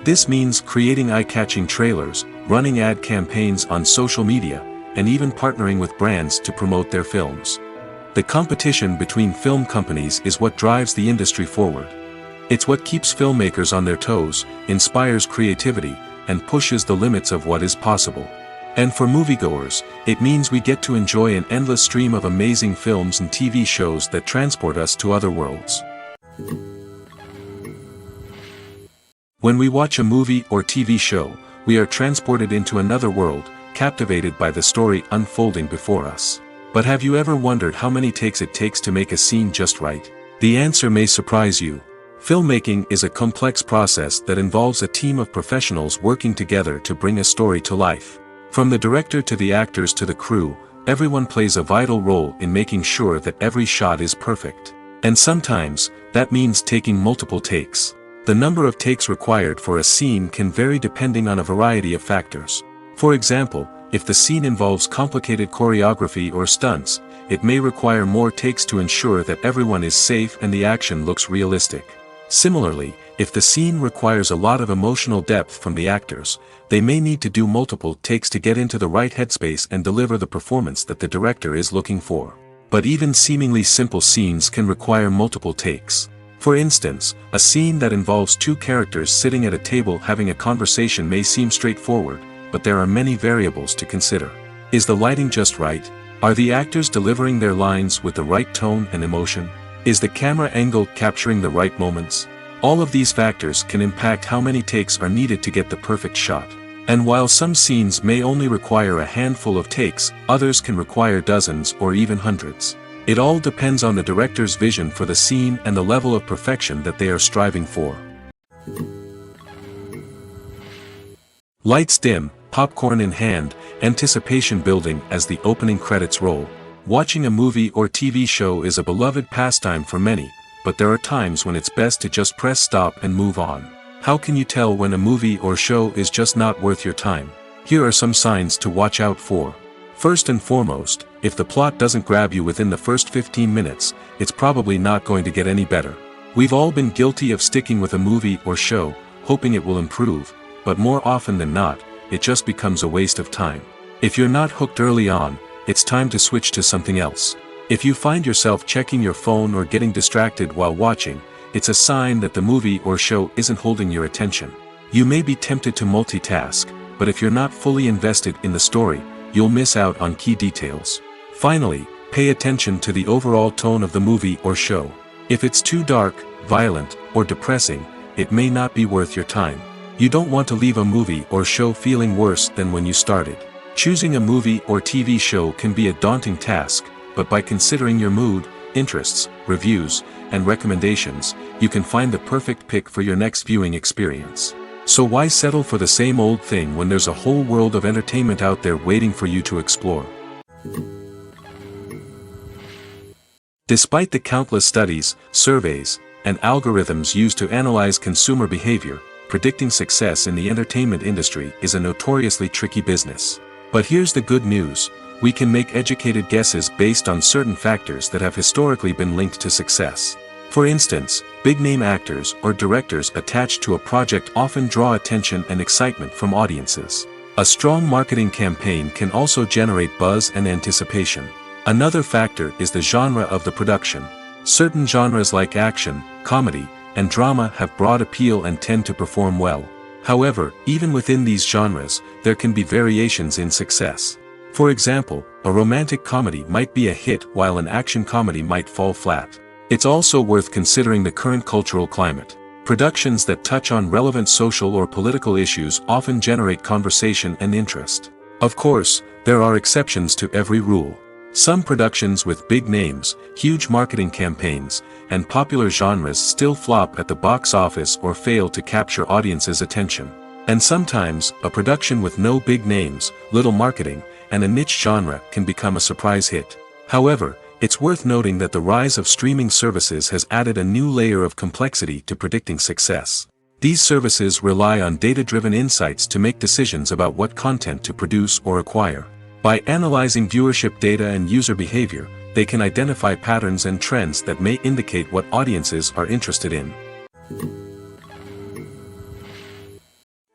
This means creating eye-catching trailers, running ad campaigns on social media, and even partnering with brands to promote their films. The competition between film companies is what drives the industry forward. It's what keeps filmmakers on their toes, inspires creativity, and pushes the limits of what is possible. And for moviegoers, it means we get to enjoy an endless stream of amazing films and TV shows that transport us to other worlds. When we watch a movie or TV show, we are transported into another world, captivated by the story unfolding before us. But have you ever wondered how many takes it takes to make a scene just right? The answer may surprise you. Filmmaking is a complex process that involves a team of professionals working together to bring a story to life. From the director to the actors to the crew, everyone plays a vital role in making sure that every shot is perfect. And sometimes, that means taking multiple takes. The number of takes required for a scene can vary depending on a variety of factors. For example, if the scene involves complicated choreography or stunts, it may require more takes to ensure that everyone is safe and the action looks realistic. Similarly, if the scene requires a lot of emotional depth from the actors, they may need to do multiple takes to get into the right headspace and deliver the performance that the director is looking for. But even seemingly simple scenes can require multiple takes. For instance, a scene that involves two characters sitting at a table having a conversation may seem straightforward, but there are many variables to consider. Is the lighting just right? Are the actors delivering their lines with the right tone and emotion? Is the camera angle capturing the right moments? All of these factors can impact how many takes are needed to get the perfect shot. And while some scenes may only require a handful of takes, others can require dozens or even hundreds. It all depends on the director's vision for the scene and the level of perfection that they are striving for. Lights dim, popcorn in hand, anticipation building as the opening credits roll. Watching a movie or TV show is a beloved pastime for many, but there are times when it's best to just press stop and move on. How can you tell when a movie or show is just not worth your time? Here are some signs to watch out for. First and foremost, if the plot doesn't grab you within the first 15 minutes, it's probably not going to get any better. We've all been guilty of sticking with a movie or show, hoping it will improve, but more often than not, it just becomes a waste of time. If you're not hooked early on, it's time to switch to something else. If you find yourself checking your phone or getting distracted while watching, it's a sign that the movie or show isn't holding your attention. You may be tempted to multitask, but if you're not fully invested in the story, you'll miss out on key details. Finally, pay attention to the overall tone of the movie or show. If it's too dark, violent, or depressing, it may not be worth your time. You don't want to leave a movie or show feeling worse than when you started. Choosing a movie or TV show can be a daunting task, but by considering your mood, interests, reviews, and recommendations, you can find the perfect pick for your next viewing experience. So why settle for the same old thing when there's a whole world of entertainment out there waiting for you to explore? Despite the countless studies, surveys, and algorithms used to analyze consumer behavior, predicting success in the entertainment industry is a notoriously tricky business. But here's the good news: we can make educated guesses based on certain factors that have historically been linked to success. For instance, big-name actors or directors attached to a project often draw attention and excitement from audiences. A strong marketing campaign can also generate buzz and anticipation. Another factor is the genre of the production. Certain genres like action, comedy, and drama have broad appeal and tend to perform well. However, even within these genres, there can be variations in success. For example, a romantic comedy might be a hit while an action comedy might fall flat. It's also worth considering the current cultural climate. Productions that touch on relevant social or political issues often generate conversation and interest. Of course, there are exceptions to every rule. Some productions with big names, huge marketing campaigns, and popular genres still flop at the box office or fail to capture audiences' attention. And sometimes, a production with no big names, little marketing, and a niche genre can become a surprise hit. However, it's worth noting that the rise of streaming services has added a new layer of complexity to predicting success. These services rely on data-driven insights to make decisions about what content to produce or acquire. By analyzing viewership data and user behavior, they can identify patterns and trends that may indicate what audiences are interested in.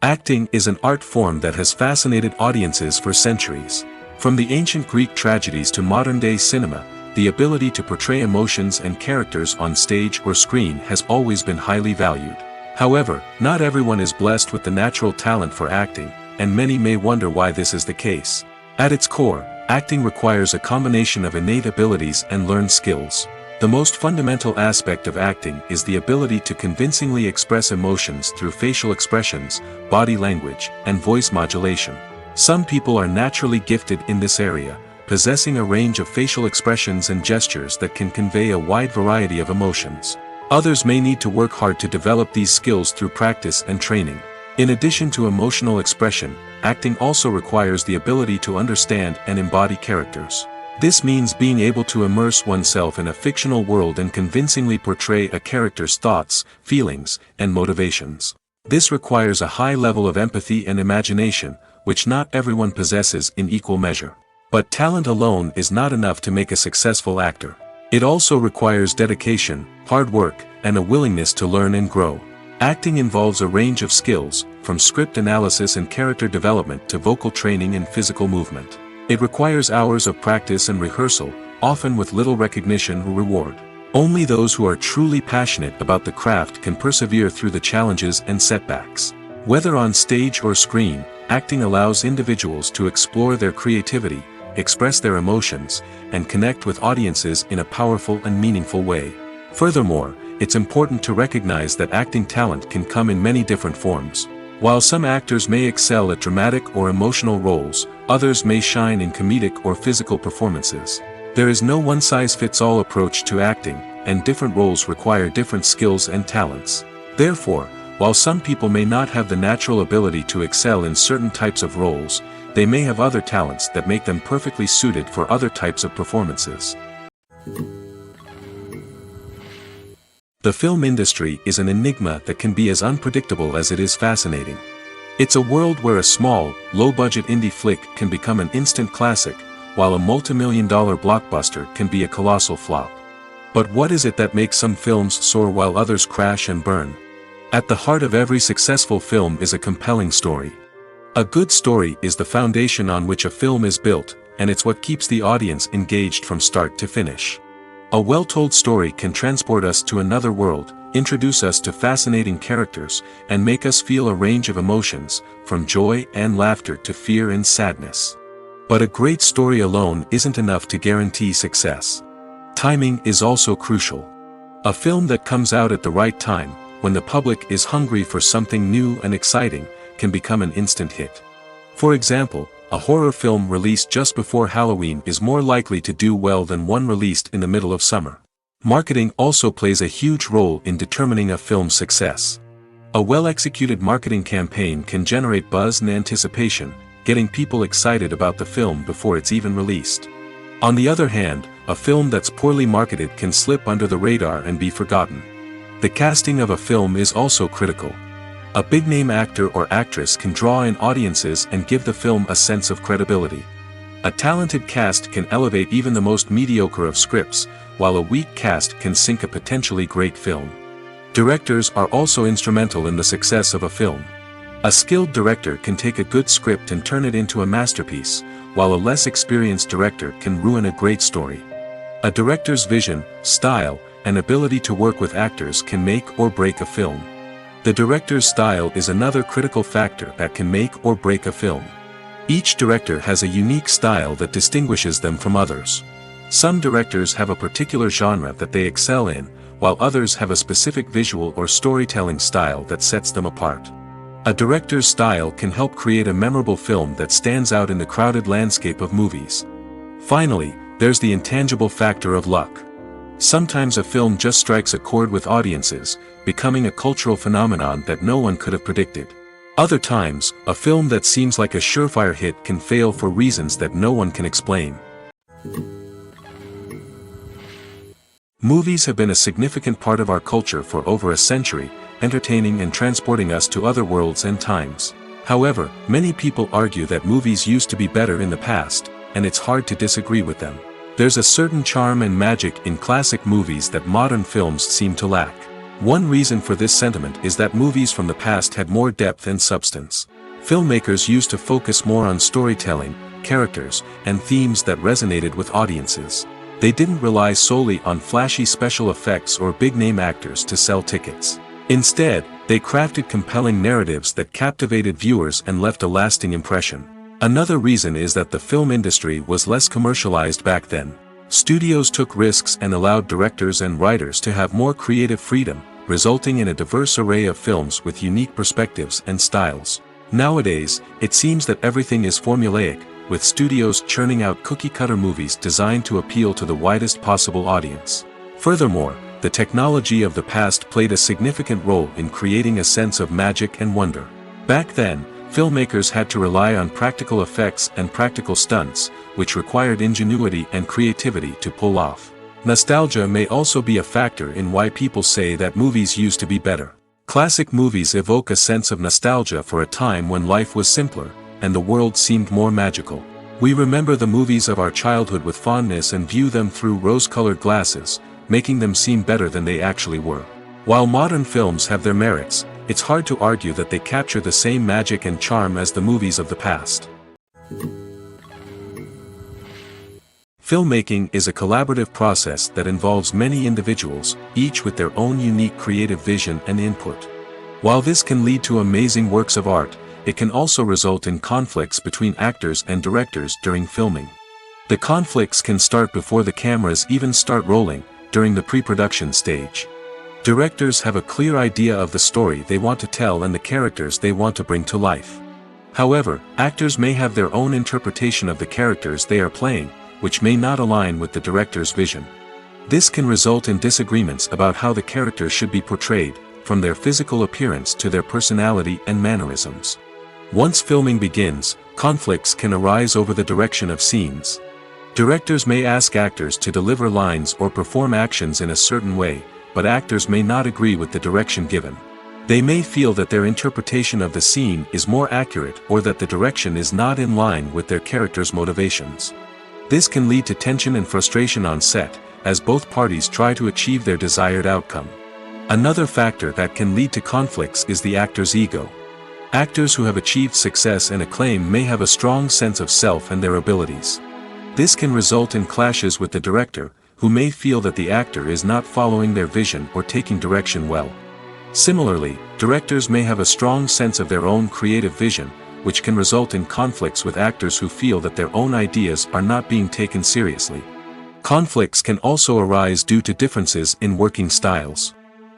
Acting is an art form that has fascinated audiences for centuries. From the ancient Greek tragedies to modern-day cinema, the ability to portray emotions and characters on stage or screen has always been highly valued. However, not everyone is blessed with the natural talent for acting, and many may wonder why this is the case. At its core, acting requires a combination of innate abilities and learned skills. The most fundamental aspect of acting is the ability to convincingly express emotions through facial expressions, body language, and voice modulation. Some people are naturally gifted in this area, possessing a range of facial expressions and gestures that can convey a wide variety of emotions. Others may need to work hard to develop these skills through practice and training. In addition to emotional expression, acting also requires the ability to understand and embody characters. This means being able to immerse oneself in a fictional world and convincingly portray a character's thoughts, feelings, and motivations. This requires a high level of empathy and imagination, which not everyone possesses in equal measure. But talent alone is not enough to make a successful actor. It also requires dedication, hard work, and a willingness to learn and grow. Acting involves a range of skills, from script analysis and character development to vocal training and physical movement. It requires hours of practice and rehearsal, often with little recognition or reward. Only those who are truly passionate about the craft can persevere through the challenges and setbacks. Whether on stage or screen, acting allows individuals to explore their creativity, express their emotions, and connect with audiences in a powerful and meaningful way. Furthermore, it's important to recognize that acting talent can come in many different forms. While some actors may excel at dramatic or emotional roles, others may shine in comedic or physical performances. There is no one-size-fits-all approach to acting, and different roles require different skills and talents. Therefore, while some people may not have the natural ability to excel in certain types of roles, they may have other talents that make them perfectly suited for other types of performances. The film industry is an enigma that can be as unpredictable as it is fascinating. It's a world where a small, low-budget indie flick can become an instant classic, while a multi-million-dollar blockbuster can be a colossal flop. But what is it that makes some films soar while others crash and burn? At the heart of every successful film is a compelling story. A good story is the foundation on which a film is built, and it's what keeps the audience engaged from start to finish. A well-told story can transport us to another world, introduce us to fascinating characters, and make us feel a range of emotions, from joy and laughter to fear and sadness. But a great story alone isn't enough to guarantee success. Timing is also crucial. A film that comes out at the right time, when the public is hungry for something new and exciting, can become an instant hit. For example, a horror film released just before Halloween is more likely to do well than one released in the middle of summer. Marketing also plays a huge role in determining a film's success. A well-executed marketing campaign can generate buzz and anticipation, getting people excited about the film before it's even released. On the other hand, a film that's poorly marketed can slip under the radar and be forgotten. The casting of a film is also critical. A big-name actor or actress can draw in audiences and give the film a sense of credibility. A talented cast can elevate even the most mediocre of scripts, while a weak cast can sink a potentially great film. Directors are also instrumental in the success of a film. A skilled director can take a good script and turn it into a masterpiece, while a less experienced director can ruin a great story. A director's vision, style, and ability to work with actors can make or break a film. The director's style is another critical factor that can make or break a film. Each director has a unique style that distinguishes them from others. Some directors have a particular genre that they excel in, while others have a specific visual or storytelling style that sets them apart. A director's style can help create a memorable film that stands out in the crowded landscape of movies. Finally, there's the intangible factor of luck. Sometimes a film just strikes a chord with audiences, becoming a cultural phenomenon that no one could have predicted. Other times, a film that seems like a surefire hit can fail for reasons that no one can explain. Movies have been a significant part of our culture for over a century, entertaining and transporting us to other worlds and times. However, many people argue that movies used to be better in the past, and it's hard to disagree with them. There's a certain charm and magic in classic movies that modern films seem to lack. One reason for this sentiment is that movies from the past had more depth and substance. Filmmakers used to focus more on storytelling, characters, and themes that resonated with audiences. They didn't rely solely on flashy special effects or big-name actors to sell tickets. Instead, they crafted compelling narratives that captivated viewers and left a lasting impression. Another reason is that the film industry was less commercialized back then. Studios took risks and allowed directors and writers to have more creative freedom, resulting in a diverse array of films with unique perspectives and styles. Nowadays, it seems that everything is formulaic, with studios churning out cookie-cutter movies designed to appeal to the widest possible audience. Furthermore, the technology of the past played a significant role in creating a sense of magic and wonder. Back then, filmmakers had to rely on practical effects and practical stunts, which required ingenuity and creativity to pull off. Nostalgia may also be a factor in why people say that movies used to be better. Classic movies evoke a sense of nostalgia for a time when life was simpler, and the world seemed more magical. We remember the movies of our childhood with fondness and view them through rose-colored glasses, making them seem better than they actually were. While modern films have their merits, it's hard to argue that they capture the same magic and charm as the movies of the past. Filmmaking is a collaborative process that involves many individuals, each with their own unique creative vision and input. While this can lead to amazing works of art, it can also result in conflicts between actors and directors during filming. The conflicts can start before the cameras even start rolling, during the pre-production stage. Directors have a clear idea of the story they want to tell and the characters they want to bring to life. However, actors may have their own interpretation of the characters they are playing, which may not align with the director's vision. This can result in disagreements about how the characters should be portrayed, from their physical appearance to their personality and mannerisms. Once filming begins, conflicts can arise over the direction of scenes. Directors may ask actors to deliver lines or perform actions in a certain way, but actors may not agree with the direction given. They may feel that their interpretation of the scene is more accurate or that the direction is not in line with their character's motivations. This can lead to tension and frustration on set, as both parties try to achieve their desired outcome. Another factor that can lead to conflicts is the actor's ego. Actors who have achieved success and acclaim may have a strong sense of self and their abilities. This can result in clashes with the director, who may feel that the actor is not following their vision or taking direction well. Similarly, directors may have a strong sense of their own creative vision, which can result in conflicts with actors who feel that their own ideas are not being taken seriously. Conflicts can also arise due to differences in working styles.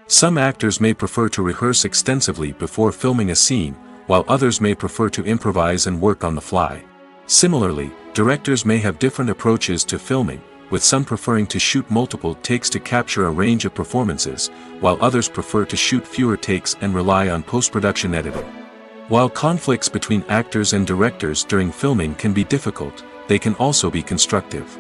Some actors may prefer to rehearse extensively before filming a scene, while others may prefer to improvise and work on the fly. Similarly, directors may have different approaches to filming, with some preferring to shoot multiple takes to capture a range of performances, while others prefer to shoot fewer takes and rely on post-production editing. While conflicts between actors and directors during filming can be difficult, they can also be constructive.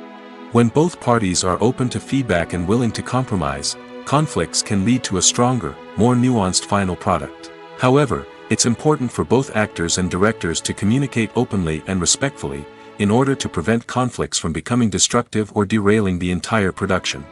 When both parties are open to feedback and willing to compromise, conflicts can lead to a stronger, more nuanced final product. However, it's important for both actors and directors to communicate openly and respectfully, in order to prevent conflicts from becoming destructive or derailing the entire production.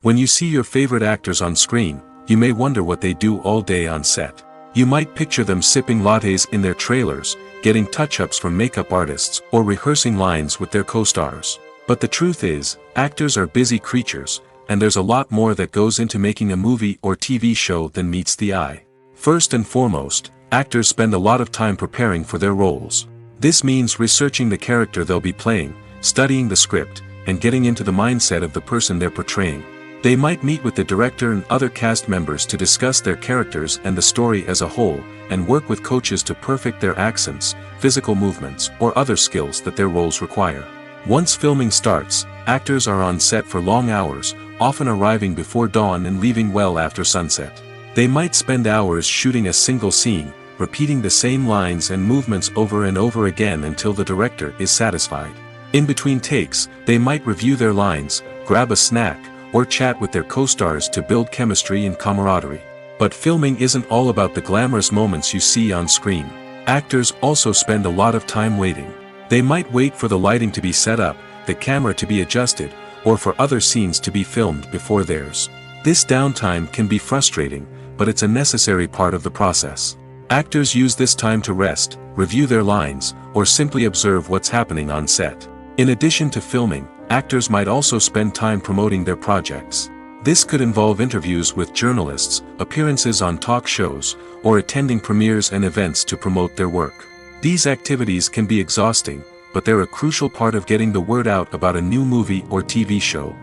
When you see your favorite actors on screen, you may wonder what they do all day on set. You might picture them sipping lattes in their trailers, getting touch-ups from makeup artists, or rehearsing lines with their co-stars. But the truth is, actors are busy creatures, and there's a lot more that goes into making a movie or TV show than meets the eye. First and foremost, actors spend a lot of time preparing for their roles. This means researching the character they'll be playing, studying the script, and getting into the mindset of the person they're portraying. They might meet with the director and other cast members to discuss their characters and the story as a whole, and work with coaches to perfect their accents, physical movements, or other skills that their roles require. Once filming starts, actors are on set for long hours, often arriving before dawn and leaving well after sunset. They might spend hours shooting a single scene, repeating the same lines and movements over and over again until the director is satisfied. In between takes, they might review their lines, grab a snack, or chat with their co-stars to build chemistry and camaraderie. But filming isn't all about the glamorous moments you see on screen. Actors also spend a lot of time waiting. They might wait for the lighting to be set up, the camera to be adjusted, or for other scenes to be filmed before theirs. This downtime can be frustrating, but it's a necessary part of the process. Actors use this time to rest, review their lines, or simply observe what's happening on set. In addition to filming, actors might also spend time promoting their projects. This could involve interviews with journalists, appearances on talk shows, or attending premieres and events to promote their work. These activities can be exhausting, but they're a crucial part of getting the word out about a new movie or TV show.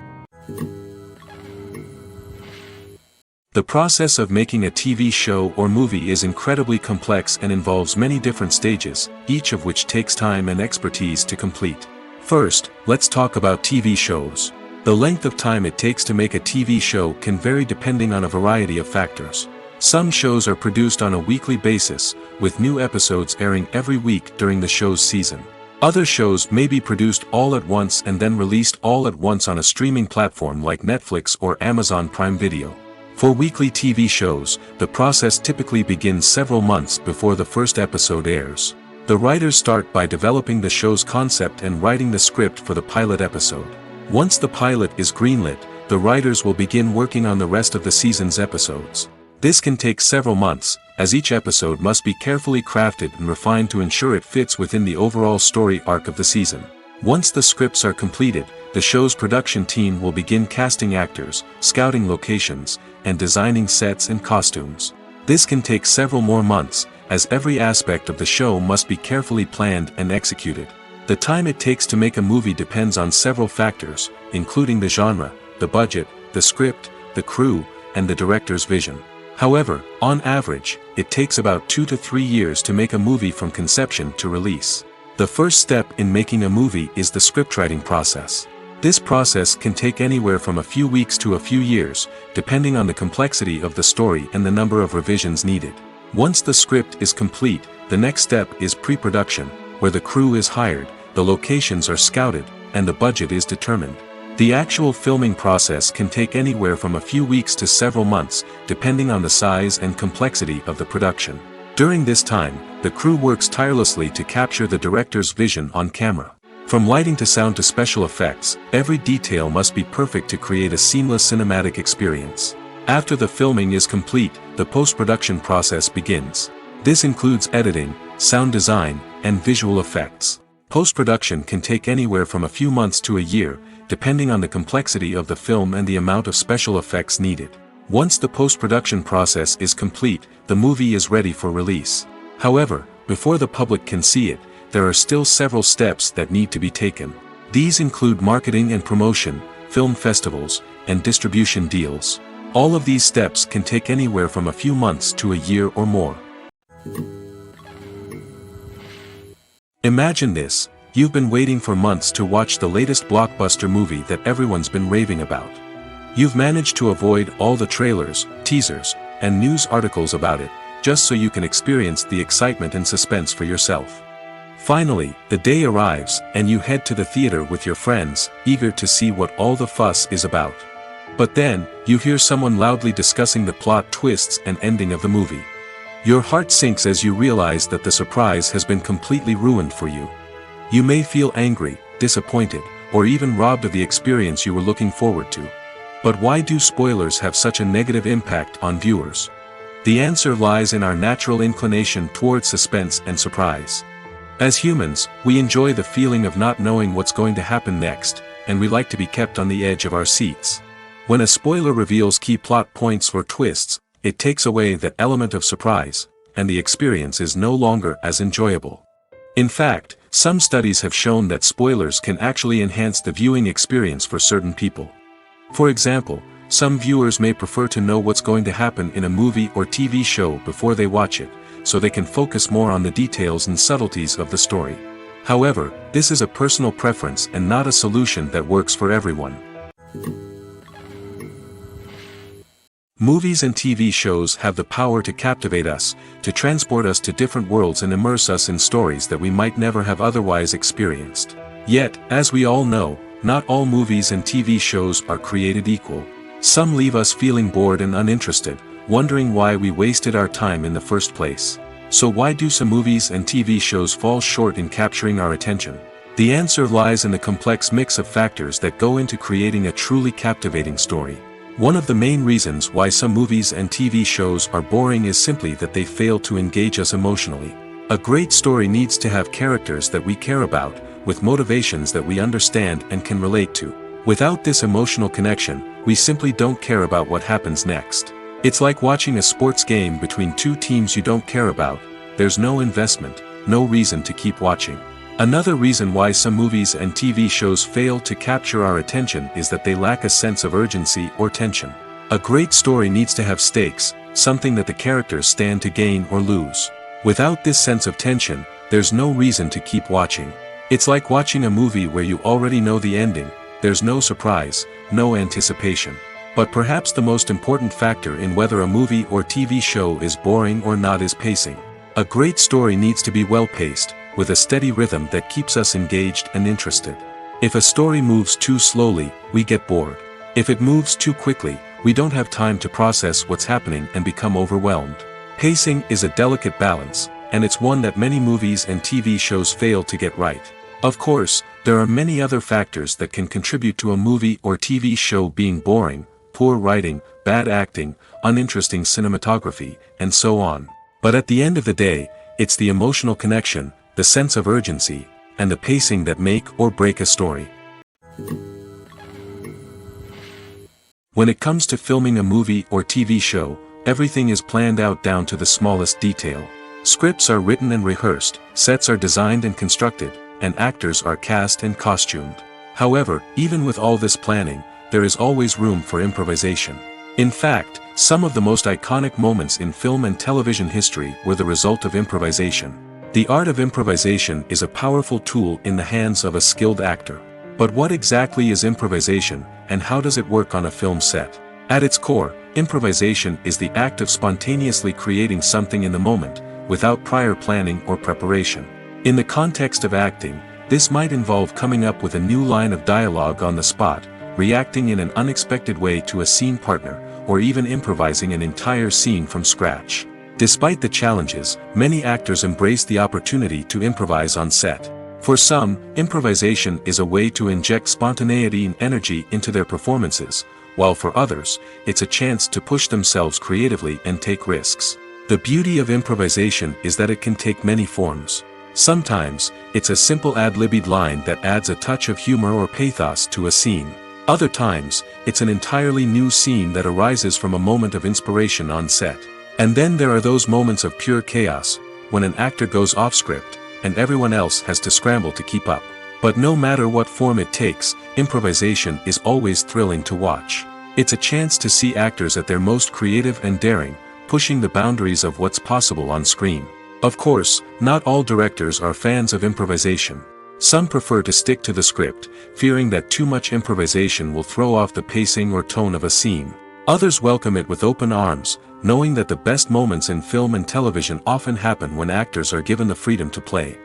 The process of making a TV show or movie is incredibly complex and involves many different stages, each of which takes time and expertise to complete. First, let's talk about TV shows. The length of time it takes to make a TV show can vary depending on a variety of factors. Some shows are produced on a weekly basis, with new episodes airing every week during the show's season. Other shows may be produced all at once and then released all at once on a streaming platform like Netflix or Amazon Prime Video. For weekly TV shows, the process typically begins several months before the first episode airs. The writers start by developing the show's concept and writing the script for the pilot episode. Once the pilot is greenlit, the writers will begin working on the rest of the season's episodes. This can take several months, as each episode must be carefully crafted and refined to ensure it fits within the overall story arc of the season. Once the scripts are completed, the show's production team will begin casting actors, scouting locations, and designing sets and costumes. This can take several more months, as every aspect of the show must be carefully planned and executed. The time it takes to make a movie depends on several factors, including the genre, the budget, the script, the crew, and the director's vision. However, on average, it takes about 2 to 3 years to make a movie from conception to release. The first step in making a movie is the scriptwriting process. This process can take anywhere from a few weeks to a few years, depending on the complexity of the story and the number of revisions needed. Once the script is complete, the next step is pre-production, where the crew is hired, the locations are scouted, and the budget is determined. The actual filming process can take anywhere from a few weeks to several months, depending on the size and complexity of the production. During this time, the crew works tirelessly to capture the director's vision on camera. From lighting to sound to special effects, every detail must be perfect to create a seamless cinematic experience. After the filming is complete, the post-production process begins. This includes editing, sound design, and visual effects. Post-production can take anywhere from a few months to a year, depending on the complexity of the film and the amount of special effects needed. Once the post-production process is complete, the movie is ready for release. However, before the public can see it, there are still several steps that need to be taken. These include marketing and promotion, film festivals, and distribution deals. All of these steps can take anywhere from a few months to a year or more. Imagine this: you've been waiting for months to watch the latest blockbuster movie that everyone's been raving about. You've managed to avoid all the trailers, teasers, and news articles about it, just so you can experience the excitement and suspense for yourself. Finally, the day arrives, and you head to the theater with your friends, eager to see what all the fuss is about. But then, you hear someone loudly discussing the plot twists and ending of the movie. Your heart sinks as you realize that the surprise has been completely ruined for you. You may feel angry, disappointed, or even robbed of the experience you were looking forward to. But why do spoilers have such a negative impact on viewers? The answer lies in our natural inclination towards suspense and surprise. As humans, we enjoy the feeling of not knowing what's going to happen next, and we like to be kept on the edge of our seats. When a spoiler reveals key plot points or twists, it takes away that element of surprise, and the experience is no longer as enjoyable. In fact, some studies have shown that spoilers can actually enhance the viewing experience for certain people. For example, some viewers may prefer to know what's going to happen in a movie or TV show before they watch it, so they can focus more on the details and subtleties of the story. However, this is a personal preference and not a solution that works for everyone. Movies and TV shows have the power to captivate us, to transport us to different worlds and immerse us in stories that we might never have otherwise experienced. Yet, as we all know, not all movies and TV shows are created equal. Some leave us feeling bored and uninterested, wondering why we wasted our time in the first place. So why do some movies and TV shows fall short in capturing our attention? The answer lies in the complex mix of factors that go into creating a truly captivating story. One of the main reasons why some movies and TV shows are boring is simply that they fail to engage us emotionally. A great story needs to have characters that we care about, with motivations that we understand and can relate to. Without this emotional connection, we simply don't care about what happens next. It's like watching a sports game between two teams you don't care about. There's no investment, no reason to keep watching. Another reason why some movies and TV shows fail to capture our attention is that they lack a sense of urgency or tension. A great story needs to have stakes, something that the characters stand to gain or lose. Without this sense of tension, there's no reason to keep watching. It's like watching a movie where you already know the ending. There's no surprise, no anticipation. But perhaps the most important factor in whether a movie or TV show is boring or not is pacing. A great story needs to be well-paced, with a steady rhythm that keeps us engaged and interested. If a story moves too slowly, we get bored. If it moves too quickly, we don't have time to process what's happening and become overwhelmed. Pacing is a delicate balance, and it's one that many movies and TV shows fail to get right. Of course, there are many other factors that can contribute to a movie or TV show being boring: poor writing, bad acting, uninteresting cinematography, and so on. But at the end of the day, it's the emotional connection, the sense of urgency, and the pacing that make or break a story. When it comes to filming a movie or TV show, everything is planned out down to the smallest detail. Scripts are written and rehearsed, sets are designed and constructed, and actors are cast and costumed. However, even with all this planning, there is always room for improvisation. In fact, some of the most iconic moments in film and television history were the result of improvisation. The art of improvisation is a powerful tool in the hands of a skilled actor. But what exactly is improvisation, and how does it work on a film set? At its core, improvisation is the act of spontaneously creating something in the moment, without prior planning or preparation. In the context of acting, this might involve coming up with a new line of dialogue on the spot, reacting in an unexpected way to a scene partner, or even improvising an entire scene from scratch. Despite the challenges, many actors embrace the opportunity to improvise on set. For some, improvisation is a way to inject spontaneity and energy into their performances, while for others, it's a chance to push themselves creatively and take risks. The beauty of improvisation is that it can take many forms. Sometimes, it's a simple ad-libbed line that adds a touch of humor or pathos to a scene. Other times, it's an entirely new scene that arises from a moment of inspiration on set. And then there are those moments of pure chaos, when an actor goes off script, and everyone else has to scramble to keep up. But no matter what form it takes, improvisation is always thrilling to watch. It's a chance to see actors at their most creative and daring, pushing the boundaries of what's possible on screen. Of course, not all directors are fans of improvisation. Some prefer to stick to the script, fearing that too much improvisation will throw off the pacing or tone of a scene. Others welcome it with open arms, knowing that the best moments in film and television often happen when actors are given the freedom to play.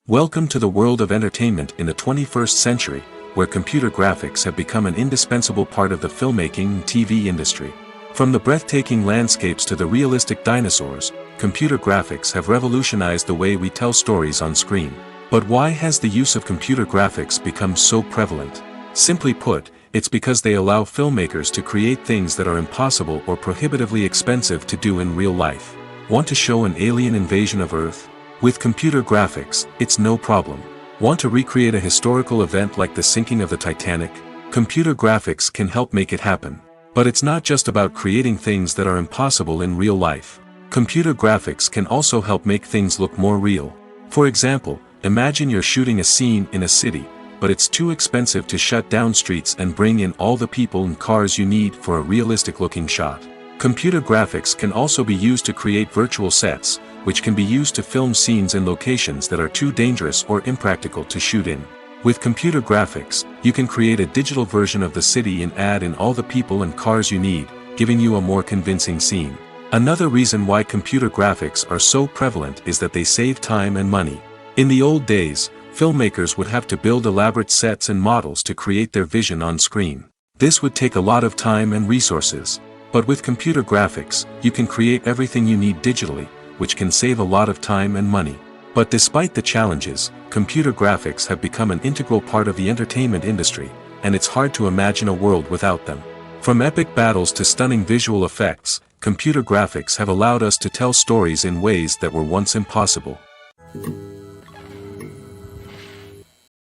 Welcome to the world of entertainment in the 21st century, where computer graphics have become an indispensable part of the filmmaking and TV industry. From the breathtaking landscapes to the realistic dinosaurs, computer graphics have revolutionized the way we tell stories on screen. But why has the use of computer graphics become so prevalent? Simply put, it's because they allow filmmakers to create things that are impossible or prohibitively expensive to do in real life. Want to show an alien invasion of Earth? With computer graphics, it's no problem. Want to recreate a historical event like the sinking of the Titanic? Computer graphics can help make it happen. But it's not just about creating things that are impossible in real life. Computer graphics can also help make things look more real. For example, imagine you're shooting a scene in a city, but it's too expensive to shut down streets and bring in all the people and cars you need for a realistic-looking shot. Computer graphics can also be used to create virtual sets, which can be used to film scenes in locations that are too dangerous or impractical to shoot in. With computer graphics, you can create a digital version of the city and add in all the people and cars you need, giving you a more convincing scene. Another reason why computer graphics are so prevalent is that they save time and money. In the old days, filmmakers would have to build elaborate sets and models to create their vision on screen. This would take a lot of time and resources. But with computer graphics, you can create everything you need digitally, which can save a lot of time and money. But despite the challenges, computer graphics have become an integral part of the entertainment industry, and it's hard to imagine a world without them. From epic battles to stunning visual effects, computer graphics have allowed us to tell stories in ways that were once impossible.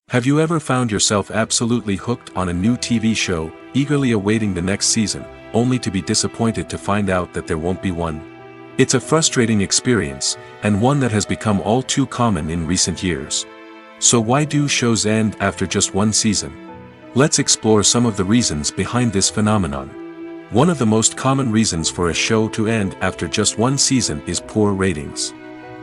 Have you ever found yourself absolutely hooked on a new TV show, eagerly awaiting the next season, only to be disappointed to find out that there won't be one? It's a frustrating experience, and one that has become all too common in recent years. So why do shows end after just one season? Let's explore some of the reasons behind this phenomenon. One of the most common reasons for a show to end after just one season is poor ratings.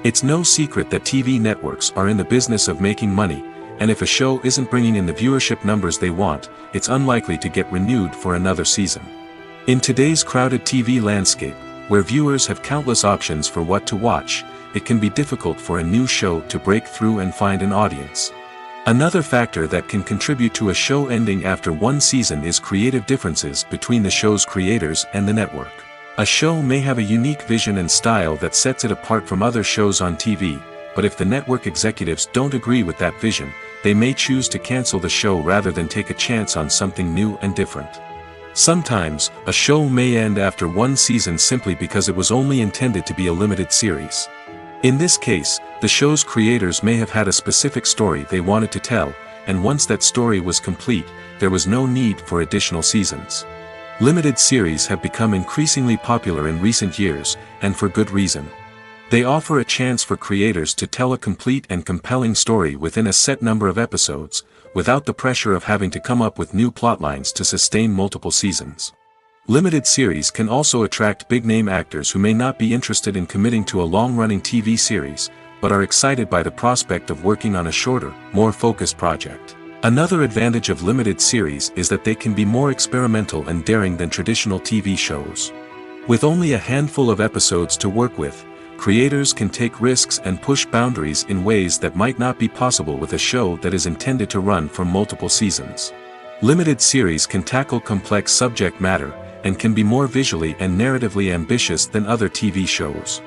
It's no secret that TV networks are in the business of making money, and if a show isn't bringing in the viewership numbers they want, it's unlikely to get renewed for another season. In today's crowded TV landscape, where viewers have countless options for what to watch, it can be difficult for a new show to break through and find an audience. Another factor that can contribute to a show ending after one season is creative differences between the show's creators and the network. A show may have a unique vision and style that sets it apart from other shows on TV, but if the network executives don't agree with that vision, they may choose to cancel the show rather than take a chance on something new and different. Sometimes, a show may end after one season simply because it was only intended to be a limited series. In this case, the show's creators may have had a specific story they wanted to tell, and once that story was complete, there was no need for additional seasons. Limited series have become increasingly popular in recent years, and for good reason. They offer a chance for creators to tell a complete and compelling story within a set number of episodes, without the pressure of having to come up with new plotlines to sustain multiple seasons. Limited series can also attract big-name actors who may not be interested in committing to a long-running TV series, but are excited by the prospect of working on a shorter, more focused project. Another advantage of limited series is that they can be more experimental and daring than traditional TV shows. With only a handful of episodes to work with, creators can take risks and push boundaries in ways that might not be possible with a show that is intended to run for multiple seasons. Limited series can tackle complex subject matter, and can be more visually and narratively ambitious than other TV shows.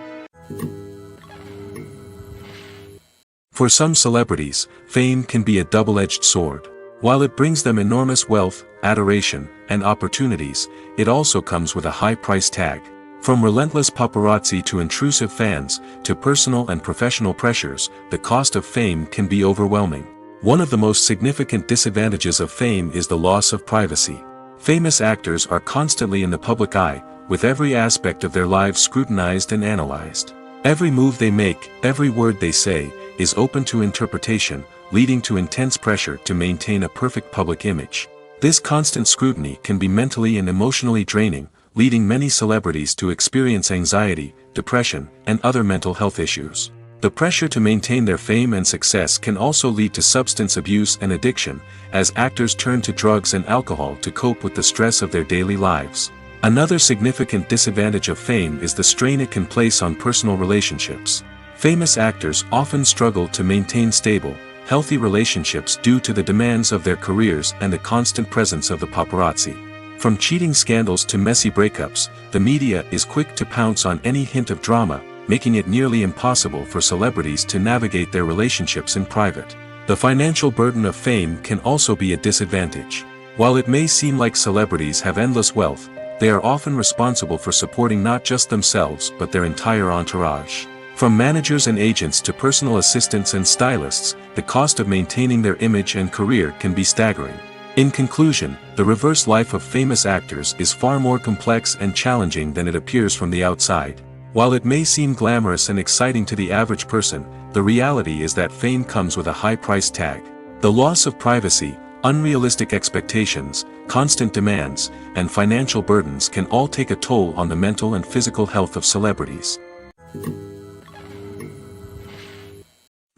For some celebrities, fame can be a double-edged sword. While it brings them enormous wealth, adoration, and opportunities, it also comes with a high price tag. From relentless paparazzi to intrusive fans, to personal and professional pressures, the cost of fame can be overwhelming. One of the most significant disadvantages of fame is the loss of privacy. Famous actors are constantly in the public eye, with every aspect of their lives scrutinized and analyzed. Every move they make, every word they say, is open to interpretation, leading to intense pressure to maintain a perfect public image. This constant scrutiny can be mentally and emotionally draining, leading many celebrities to experience anxiety, depression, and other mental health issues. The pressure to maintain their fame and success can also lead to substance abuse and addiction, as actors turn to drugs and alcohol to cope with the stress of their daily lives. Another significant disadvantage of fame is the strain it can place on personal relationships. Famous actors often struggle to maintain stable, healthy relationships due to the demands of their careers and the constant presence of the paparazzi. From cheating scandals to messy breakups, the media is quick to pounce on any hint of drama, making it nearly impossible for celebrities to navigate their relationships in private. The financial burden of fame can also be a disadvantage. While it may seem like celebrities have endless wealth, they are often responsible for supporting not just themselves but their entire entourage. From managers and agents to personal assistants and stylists, the cost of maintaining their image and career can be staggering. In conclusion, the reverse life of famous actors is far more complex and challenging than it appears from the outside. While it may seem glamorous and exciting to the average person, the reality is that fame comes with a high price tag. The loss of privacy, unrealistic expectations, constant demands, and financial burdens can all take a toll on the mental and physical health of celebrities.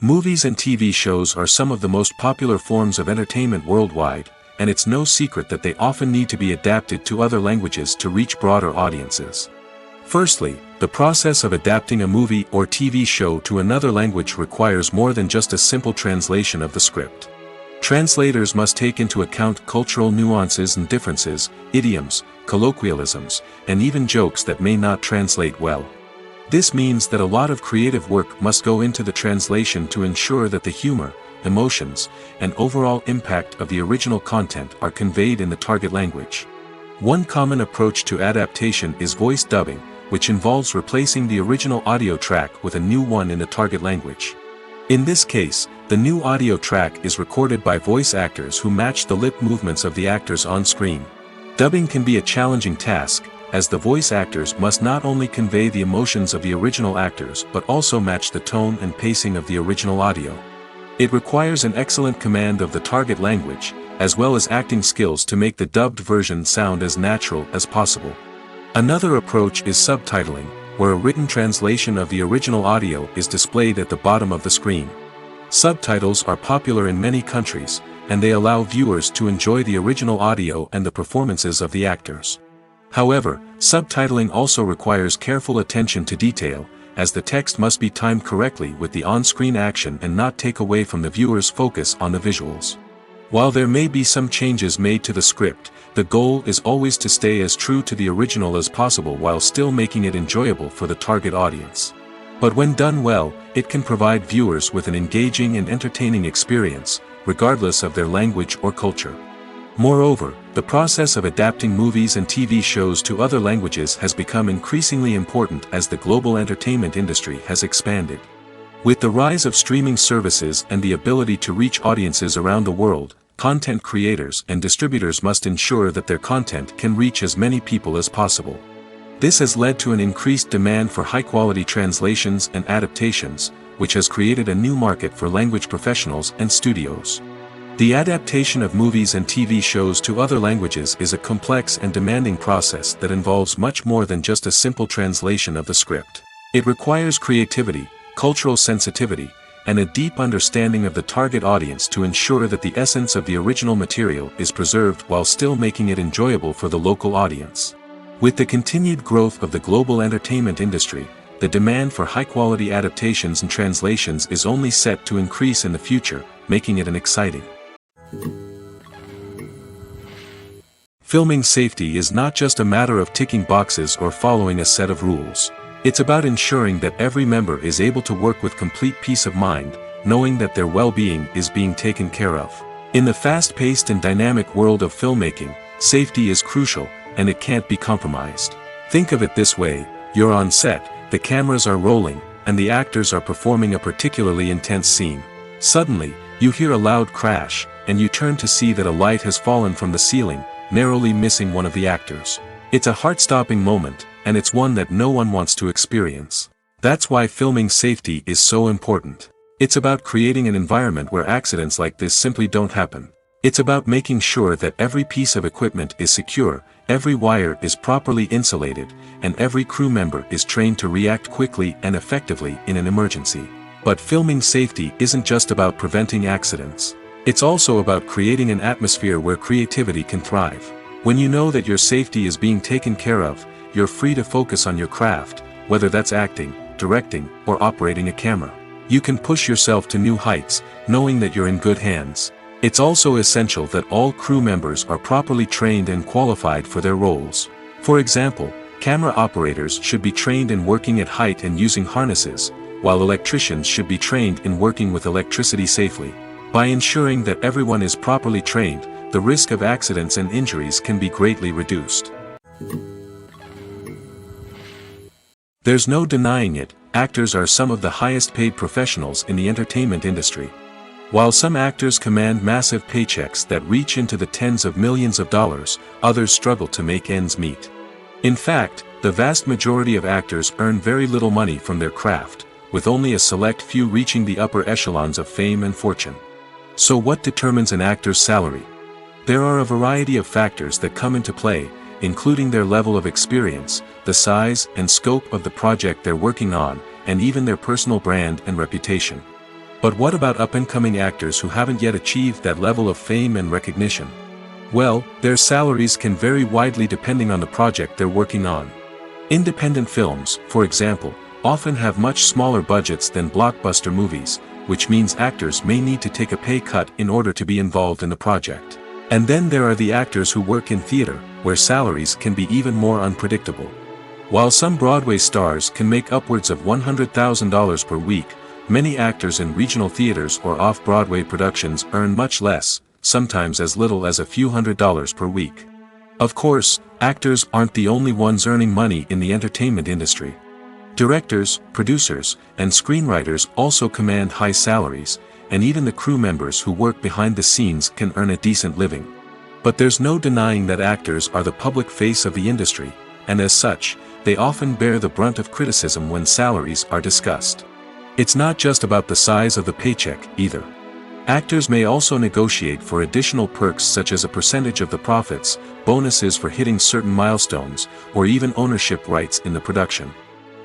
Movies and TV shows are some of the most popular forms of entertainment worldwide, and it's no secret that they often need to be adapted to other languages to reach broader audiences. Firstly, the process of adapting a movie or TV show to another language requires more than just a simple translation of the script. Translators must take into account cultural nuances and differences, idioms, colloquialisms, and even jokes that may not translate well. This means that a lot of creative work must go into the translation to ensure that the humor, emotions, and overall impact of the original content are conveyed in the target language. One common approach to adaptation is voice dubbing, which involves replacing the original audio track with a new one in the target language. In this case, the new audio track is recorded by voice actors who match the lip movements of the actors on screen. Dubbing can be a challenging task, as the voice actors must not only convey the emotions of the original actors but also match the tone and pacing of the original audio. It requires an excellent command of the target language, as well as acting skills to make the dubbed version sound as natural as possible. Another approach is subtitling, where a written translation of the original audio is displayed at the bottom of the screen. Subtitles are popular in many countries, and they allow viewers to enjoy the original audio and the performances of the actors. However, subtitling also requires careful attention to detail, as the text must be timed correctly with the on-screen action and not take away from the viewer's focus on the visuals. While there may be some changes made to the script, the goal is always to stay as true to the original as possible while still making it enjoyable for the target audience. But when done well, it can provide viewers with an engaging and entertaining experience, regardless of their language or culture. Moreover, the process of adapting movies and TV shows to other languages has become increasingly important as the global entertainment industry has expanded. With the rise of streaming services and the ability to reach audiences around the world, content creators and distributors must ensure that their content can reach as many people as possible. This has led to an increased demand for high-quality translations and adaptations, which has created a new market for language professionals and studios. The adaptation of movies and TV shows to other languages is a complex and demanding process that involves much more than just a simple translation of the script. It requires creativity, cultural sensitivity, and a deep understanding of the target audience to ensure that the essence of the original material is preserved while still making it enjoyable for the local audience. With the continued growth of the global entertainment industry, the demand for high-quality adaptations and translations is only set to increase in the future, making it an exciting. Filming safety is not just a matter of ticking boxes or following a set of rules. It's about ensuring that every member is able to work with complete peace of mind, knowing that their well-being is being taken care of. In the fast-paced and dynamic world of filmmaking, safety is crucial, and it can't be compromised. Think of it this way: you're on set, the cameras are rolling, and the actors are performing a particularly intense scene. Suddenly, you hear a loud crash, and you turn to see that a light has fallen from the ceiling, narrowly missing one of the actors. It's a heart-stopping moment, and it's one that no one wants to experience. That's why filming safety is so important. It's about creating an environment where accidents like this simply don't happen. It's about making sure that every piece of equipment is secure, every wire is properly insulated, and every crew member is trained to react quickly and effectively in an emergency. But filming safety isn't just about preventing accidents. It's also about creating an atmosphere where creativity can thrive. When you know that your safety is being taken care of, you're free to focus on your craft, whether that's acting, directing, or operating a camera. You can push yourself to new heights, knowing that you're in good hands. It's also essential that all crew members are properly trained and qualified for their roles. For example, camera operators should be trained in working at height and using harnesses, while electricians should be trained in working with electricity safely. By ensuring that everyone is properly trained, the risk of accidents and injuries can be greatly reduced. There's no denying it, actors are some of the highest paid professionals in the entertainment industry. While some actors command massive paychecks that reach into the tens of millions of dollars, others struggle to make ends meet. In fact, the vast majority of actors earn very little money from their craft, with only a select few reaching the upper echelons of fame and fortune. So what determines an actor's salary? There are a variety of factors that come into play, including their level of experience, the size and scope of the project they're working on, and even their personal brand and reputation. But what about up-and-coming actors who haven't yet achieved that level of fame and recognition? Well, their salaries can vary widely depending on the project they're working on. Independent films, for example, often have much smaller budgets than blockbuster movies, which means actors may need to take a pay cut in order to be involved in the project. And then there are the actors who work in theater, where salaries can be even more unpredictable. While some Broadway stars can make upwards of $100,000 per week, many actors in regional theaters or off-Broadway productions earn much less, sometimes as little as a few $100s per week. Of course, actors aren't the only ones earning money in the entertainment industry. Directors, producers, and screenwriters also command high salaries, and even the crew members who work behind the scenes can earn a decent living. But there's no denying that actors are the public face of the industry, and as such, they often bear the brunt of criticism when salaries are discussed. It's not just about the size of the paycheck, either. Actors may also negotiate for additional perks such as a percentage of the profits, bonuses for hitting certain milestones, or even ownership rights in the production.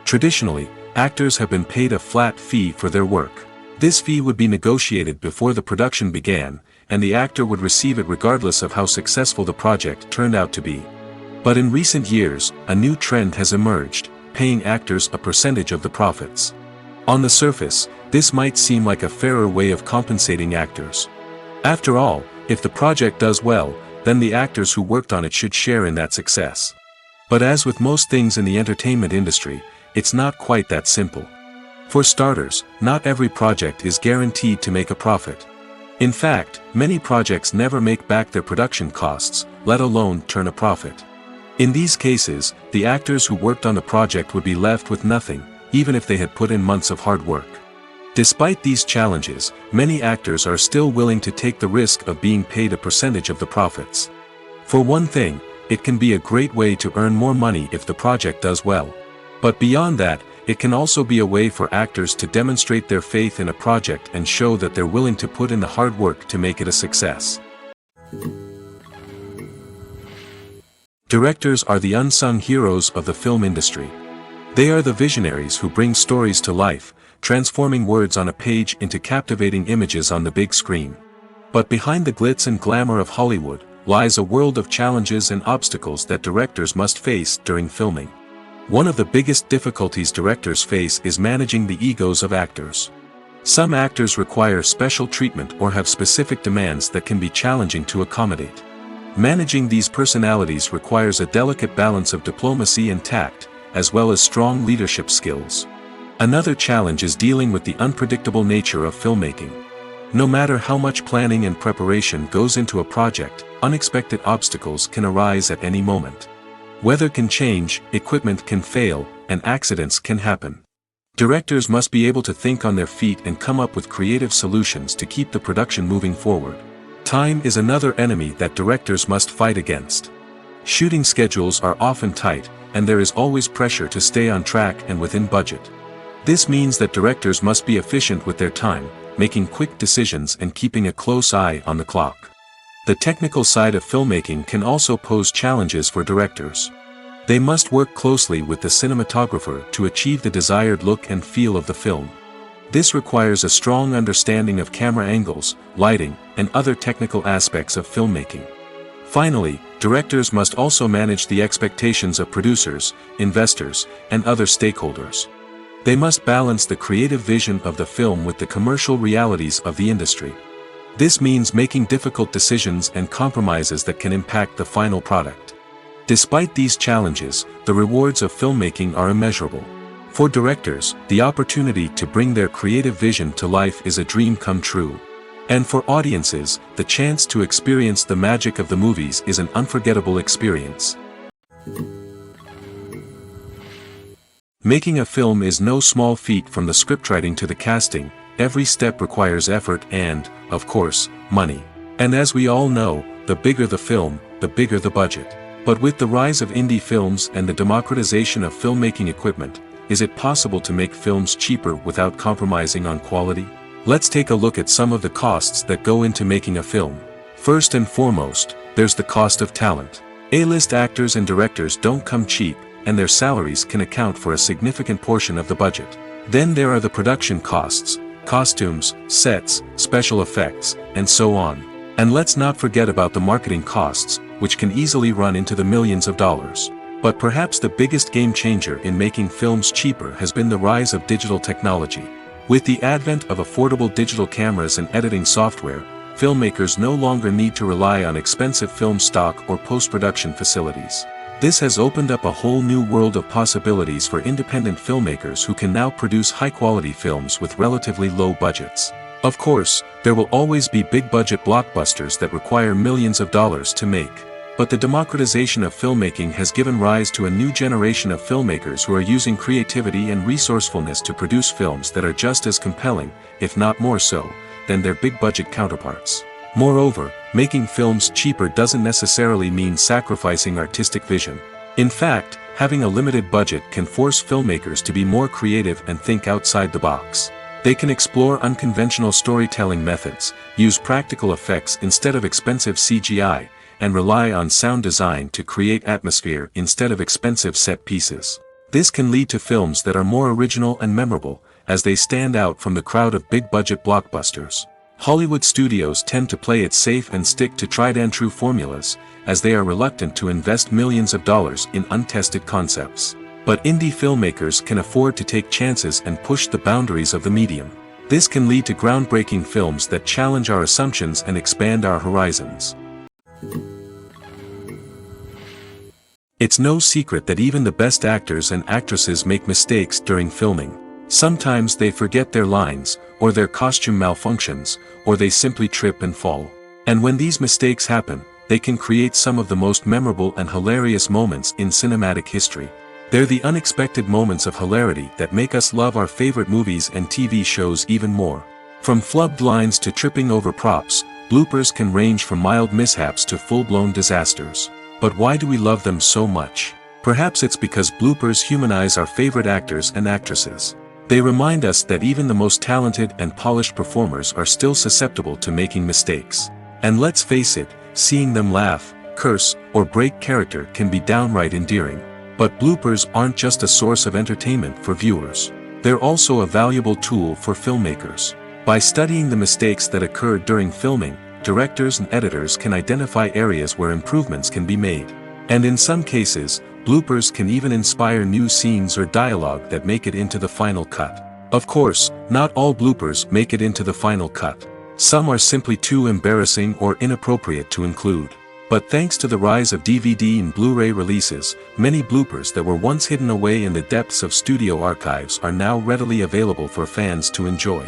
Traditionally, actors have been paid a flat fee for their work. This fee would be negotiated before the production began, and the actor would receive it regardless of how successful the project turned out to be. But in recent years, a new trend has emerged, paying actors a percentage of the profits. On the surface, this might seem like a fairer way of compensating actors. After all, if the project does well, then the actors who worked on it should share in that success. But as with most things in the entertainment industry, it's not quite that simple. For starters, not every project is guaranteed to make a profit. In fact, many projects never make back their production costs, let alone turn a profit. In these cases, the actors who worked on the project would be left with nothing, even if they had put in months of hard work. Despite these challenges, many actors are still willing to take the risk of being paid a percentage of the profits. For one thing, it can be a great way to earn more money if the project does well. But beyond that, it can also be a way for actors to demonstrate their faith in a project and show that they're willing to put in the hard work to make it a success. Directors are the unsung heroes of the film industry. They are the visionaries who bring stories to life, transforming words on a page into captivating images on the big screen. But behind the glitz and glamour of Hollywood, lies a world of challenges and obstacles that directors must face during filming. One of the biggest difficulties directors face is managing the egos of actors. Some actors require special treatment or have specific demands that can be challenging to accommodate. Managing these personalities requires a delicate balance of diplomacy and tact, as well as strong leadership skills. Another challenge is dealing with the unpredictable nature of filmmaking. No matter how much planning and preparation goes into a project, unexpected obstacles can arise at any moment. Weather can change, equipment can fail, and accidents can happen. Directors must be able to think on their feet and come up with creative solutions to keep the production moving forward. Time is another enemy that directors must fight against. Shooting schedules are often tight, and there is always pressure to stay on track and within budget. This means that directors must be efficient with their time, making quick decisions and keeping a close eye on the clock. The technical side of filmmaking can also pose challenges for directors. They must work closely with the cinematographer to achieve the desired look and feel of the film. This requires a strong understanding of camera angles, lighting, and other technical aspects of filmmaking. Finally, directors must also manage the expectations of producers, investors, and other stakeholders. They must balance the creative vision of the film with the commercial realities of the industry. This means making difficult decisions and compromises that can impact the final product. Despite these challenges, the rewards of filmmaking are immeasurable. For directors, the opportunity to bring their creative vision to life is a dream come true. And for audiences, the chance to experience the magic of the movies is an unforgettable experience. Making a film is no small feat. From the scriptwriting to the casting, every step requires effort and, of course, money. And as we all know, the bigger the film, the bigger the budget. But with the rise of indie films and the democratization of filmmaking equipment, is it possible to make films cheaper without compromising on quality? Let's take a look at some of the costs that go into making a film. First and foremost, there's the cost of talent. A-list actors and directors don't come cheap, and their salaries can account for a significant portion of the budget. Then there are the production costs, costumes, sets, special effects, and so on. And let's not forget about the marketing costs, which can easily run into the millions of dollars. But perhaps the biggest game changer in making films cheaper has been the rise of digital technology. With the advent of affordable digital cameras and editing software, filmmakers no longer need to rely on expensive film stock or post-production facilities. This has opened up a whole new world of possibilities for independent filmmakers who can now produce high-quality films with relatively low budgets. Of course, there will always be big-budget blockbusters that require millions of dollars to make. But the democratization of filmmaking has given rise to a new generation of filmmakers who are using creativity and resourcefulness to produce films that are just as compelling, if not more so, than their big-budget counterparts. Moreover, making films cheaper doesn't necessarily mean sacrificing artistic vision. In fact, having a limited budget can force filmmakers to be more creative and think outside the box. They can explore unconventional storytelling methods, use practical effects instead of expensive CGI, and rely on sound design to create atmosphere instead of expensive set pieces. This can lead to films that are more original and memorable, as they stand out from the crowd of big-budget blockbusters. Hollywood studios tend to play it safe and stick to tried-and-true formulas, as they are reluctant to invest millions of dollars in untested concepts. But indie filmmakers can afford to take chances and push the boundaries of the medium. This can lead to groundbreaking films that challenge our assumptions and expand our horizons. It's no secret that even the best actors and actresses make mistakes during filming. Sometimes they forget their lines, or their costume malfunctions, or they simply trip and fall. And when these mistakes happen, they can create some of the most memorable and hilarious moments in cinematic history. They're the unexpected moments of hilarity that make us love our favorite movies and TV shows even more. From flubbed lines to tripping over props, bloopers can range from mild mishaps to full-blown disasters. But why do we love them so much? Perhaps it's because bloopers humanize our favorite actors and actresses. They remind us that even the most talented and polished performers are still susceptible to making mistakes. And let's face it, seeing them laugh, curse, or break character can be downright endearing. But bloopers aren't just a source of entertainment for viewers. They're also a valuable tool for filmmakers. By studying the mistakes that occurred during filming, directors and editors can identify areas where improvements can be made. And in some cases, bloopers can even inspire new scenes or dialogue that make it into the final cut. Of course, not all bloopers make it into the final cut. Some are simply too embarrassing or inappropriate to include. But thanks to the rise of DVD and Blu-ray releases, many bloopers that were once hidden away in the depths of studio archives are now readily available for fans to enjoy.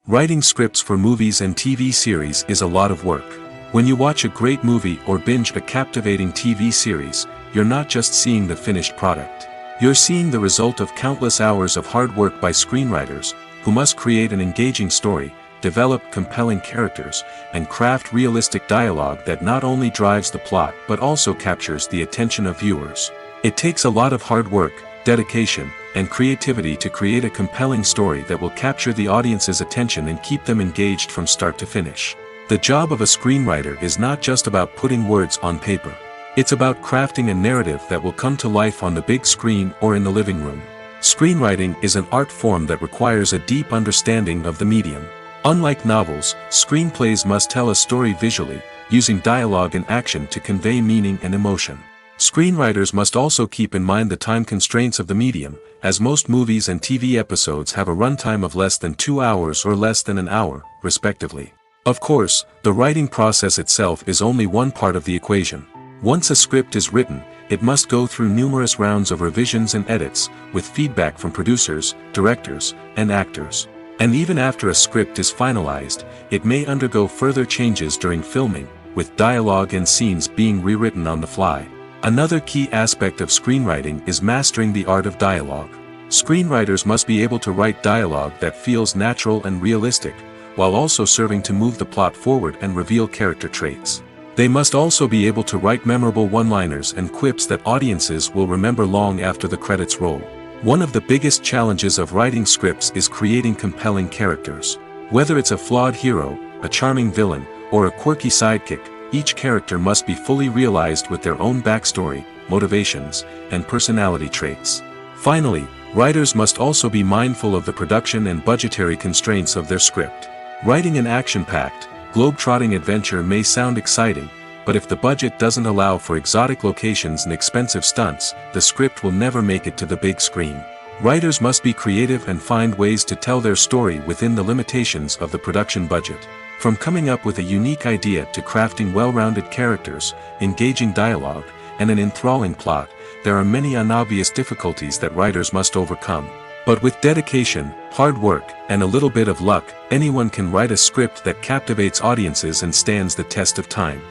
Writing scripts for movies and TV series is a lot of work. When you watch a great movie or binge a captivating TV series, you're not just seeing the finished product. You're seeing the result of countless hours of hard work by screenwriters, who must create an engaging story, develop compelling characters, and craft realistic dialogue that not only drives the plot but also captures the attention of viewers. It takes a lot of hard work, dedication, and creativity to create a compelling story that will capture the audience's attention and keep them engaged from start to finish. The job of a screenwriter is not just about putting words on paper. It's about crafting a narrative that will come to life on the big screen or in the living room. Screenwriting is an art form that requires a deep understanding of the medium. Unlike novels, screenplays must tell a story visually, using dialogue and action to convey meaning and emotion. Screenwriters must also keep in mind the time constraints of the medium, as most movies and TV episodes have a runtime of less than 2 hours or less than an hour, respectively. Of course, the writing process itself is only one part of the equation. Once a script is written, it must go through numerous rounds of revisions and edits, with feedback from producers, directors, and actors. And even after a script is finalized, it may undergo further changes during filming, with dialogue and scenes being rewritten on the fly. Another key aspect of screenwriting is mastering the art of dialogue. Screenwriters must be able to write dialogue that feels natural and realistic, while also serving to move the plot forward and reveal character traits. They must also be able to write memorable one-liners and quips that audiences will remember long after the credits roll. One of the biggest challenges of writing scripts is creating compelling characters. Whether it's a flawed hero, a charming villain, or a quirky sidekick, each character must be fully realized with their own backstory, motivations, and personality traits. Finally, writers must also be mindful of the production and budgetary constraints of their script. Writing an action-packed, globe-trotting adventure may sound exciting, but if the budget doesn't allow for exotic locations and expensive stunts, the script will never make it to the big screen. Writers must be creative and find ways to tell their story within the limitations of the production budget. From coming up with a unique idea to crafting well-rounded characters, engaging dialogue, and an enthralling plot, there are many unobvious difficulties that writers must overcome. But with dedication, hard work, and a little bit of luck, anyone can write a script that captivates audiences and stands the test of time.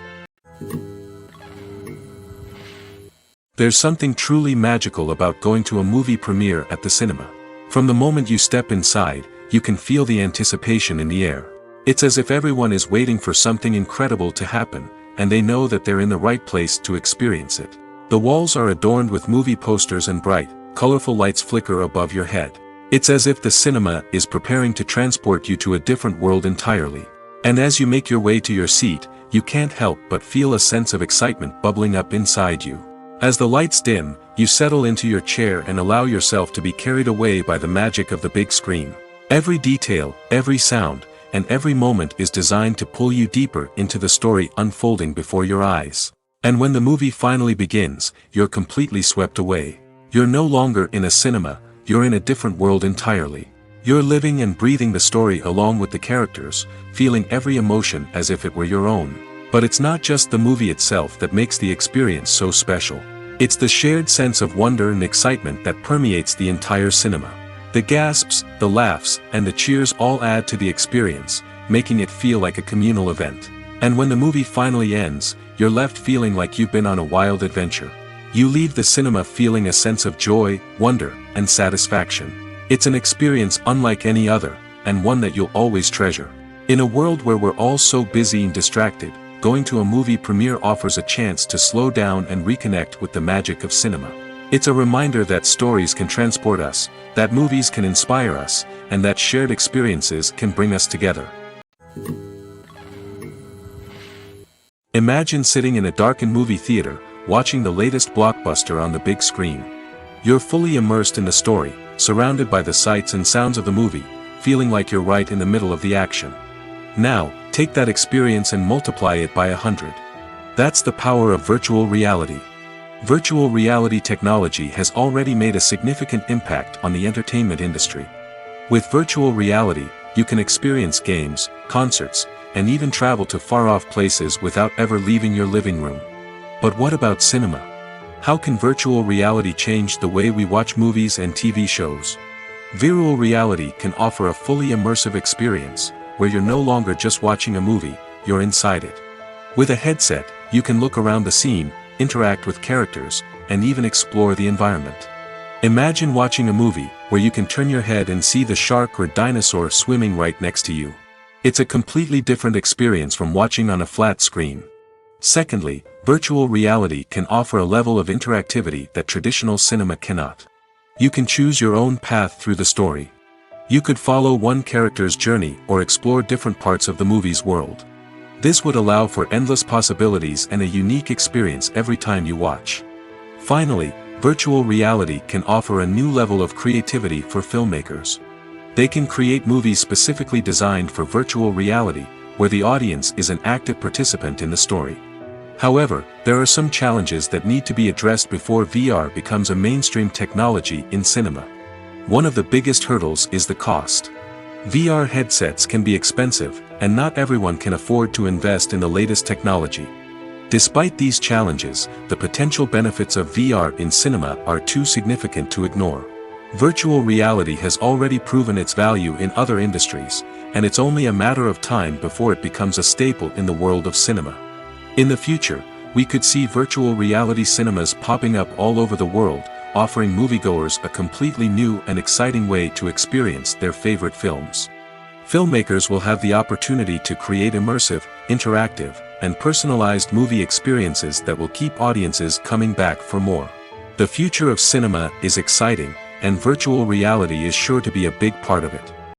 There's something truly magical about going to a movie premiere at the cinema. From the moment you step inside, you can feel the anticipation in the air. It's as if everyone is waiting for something incredible to happen, and they know that they're in the right place to experience it. The walls are adorned with movie posters and bright, colorful lights flicker above your head. It's as if the cinema is preparing to transport you to a different world entirely. And as you make your way to your seat, you can't help but feel a sense of excitement bubbling up inside you. As the lights dim, you settle into your chair and allow yourself to be carried away by the magic of the big screen. Every detail, every sound, and every moment is designed to pull you deeper into the story unfolding before your eyes. And when the movie finally begins, you're completely swept away. You're no longer in a cinema, you're in a different world entirely. You're living and breathing the story along with the characters, feeling every emotion as if it were your own. But it's not just the movie itself that makes the experience so special. It's the shared sense of wonder and excitement that permeates the entire cinema. The gasps, the laughs, and the cheers all add to the experience, making it feel like a communal event. And when the movie finally ends, you're left feeling like you've been on a wild adventure. You leave the cinema feeling a sense of joy, wonder, and satisfaction. It's an experience unlike any other, and one that you'll always treasure. In a world where we're all so busy and distracted, going to a movie premiere offers a chance to slow down and reconnect with the magic of cinema. It's a reminder that stories can transport us, that movies can inspire us, and that shared experiences can bring us together. Imagine sitting in a darkened movie theater, watching the latest blockbuster on the big screen. You're fully immersed in the story, surrounded by the sights and sounds of the movie, feeling like you're right in the middle of the action. Now, take that experience and multiply it by 100. That's the power of virtual reality. Virtual reality technology has already made a significant impact on the entertainment industry. With virtual reality, you can experience games, concerts, and even travel to far-off places without ever leaving your living room. But what about cinema? How can virtual reality change the way we watch movies and TV shows? Virtual reality can offer a fully immersive experience, where you're no longer just watching a movie, you're inside it. With a headset, you can look around the scene, interact with characters, and even explore the environment. Imagine watching a movie, where you can turn your head and see the shark or dinosaur swimming right next to you. It's a completely different experience from watching on a flat screen. Secondly, virtual reality can offer a level of interactivity that traditional cinema cannot. You can choose your own path through the story. You could follow one character's journey or explore different parts of the movie's world. This would allow for endless possibilities and a unique experience every time you watch. Finally, virtual reality can offer a new level of creativity for filmmakers. They can create movies specifically designed for virtual reality, where the audience is an active participant in the story. However, there are some challenges that need to be addressed before VR becomes a mainstream technology in cinema. One of the biggest hurdles is the cost. VR headsets can be expensive, and not everyone can afford to invest in the latest technology. Despite these challenges, the potential benefits of VR in cinema are too significant to ignore. Virtual reality has already proven its value in other industries, and it's only a matter of time before it becomes a staple in the world of cinema. In the future, we could see virtual reality cinemas popping up all over the world, offering moviegoers a completely new and exciting way to experience their favorite films. Filmmakers will have the opportunity to create immersive, interactive, and personalized movie experiences that will keep audiences coming back for more. The future of cinema is exciting, and virtual reality is sure to be a big part of it.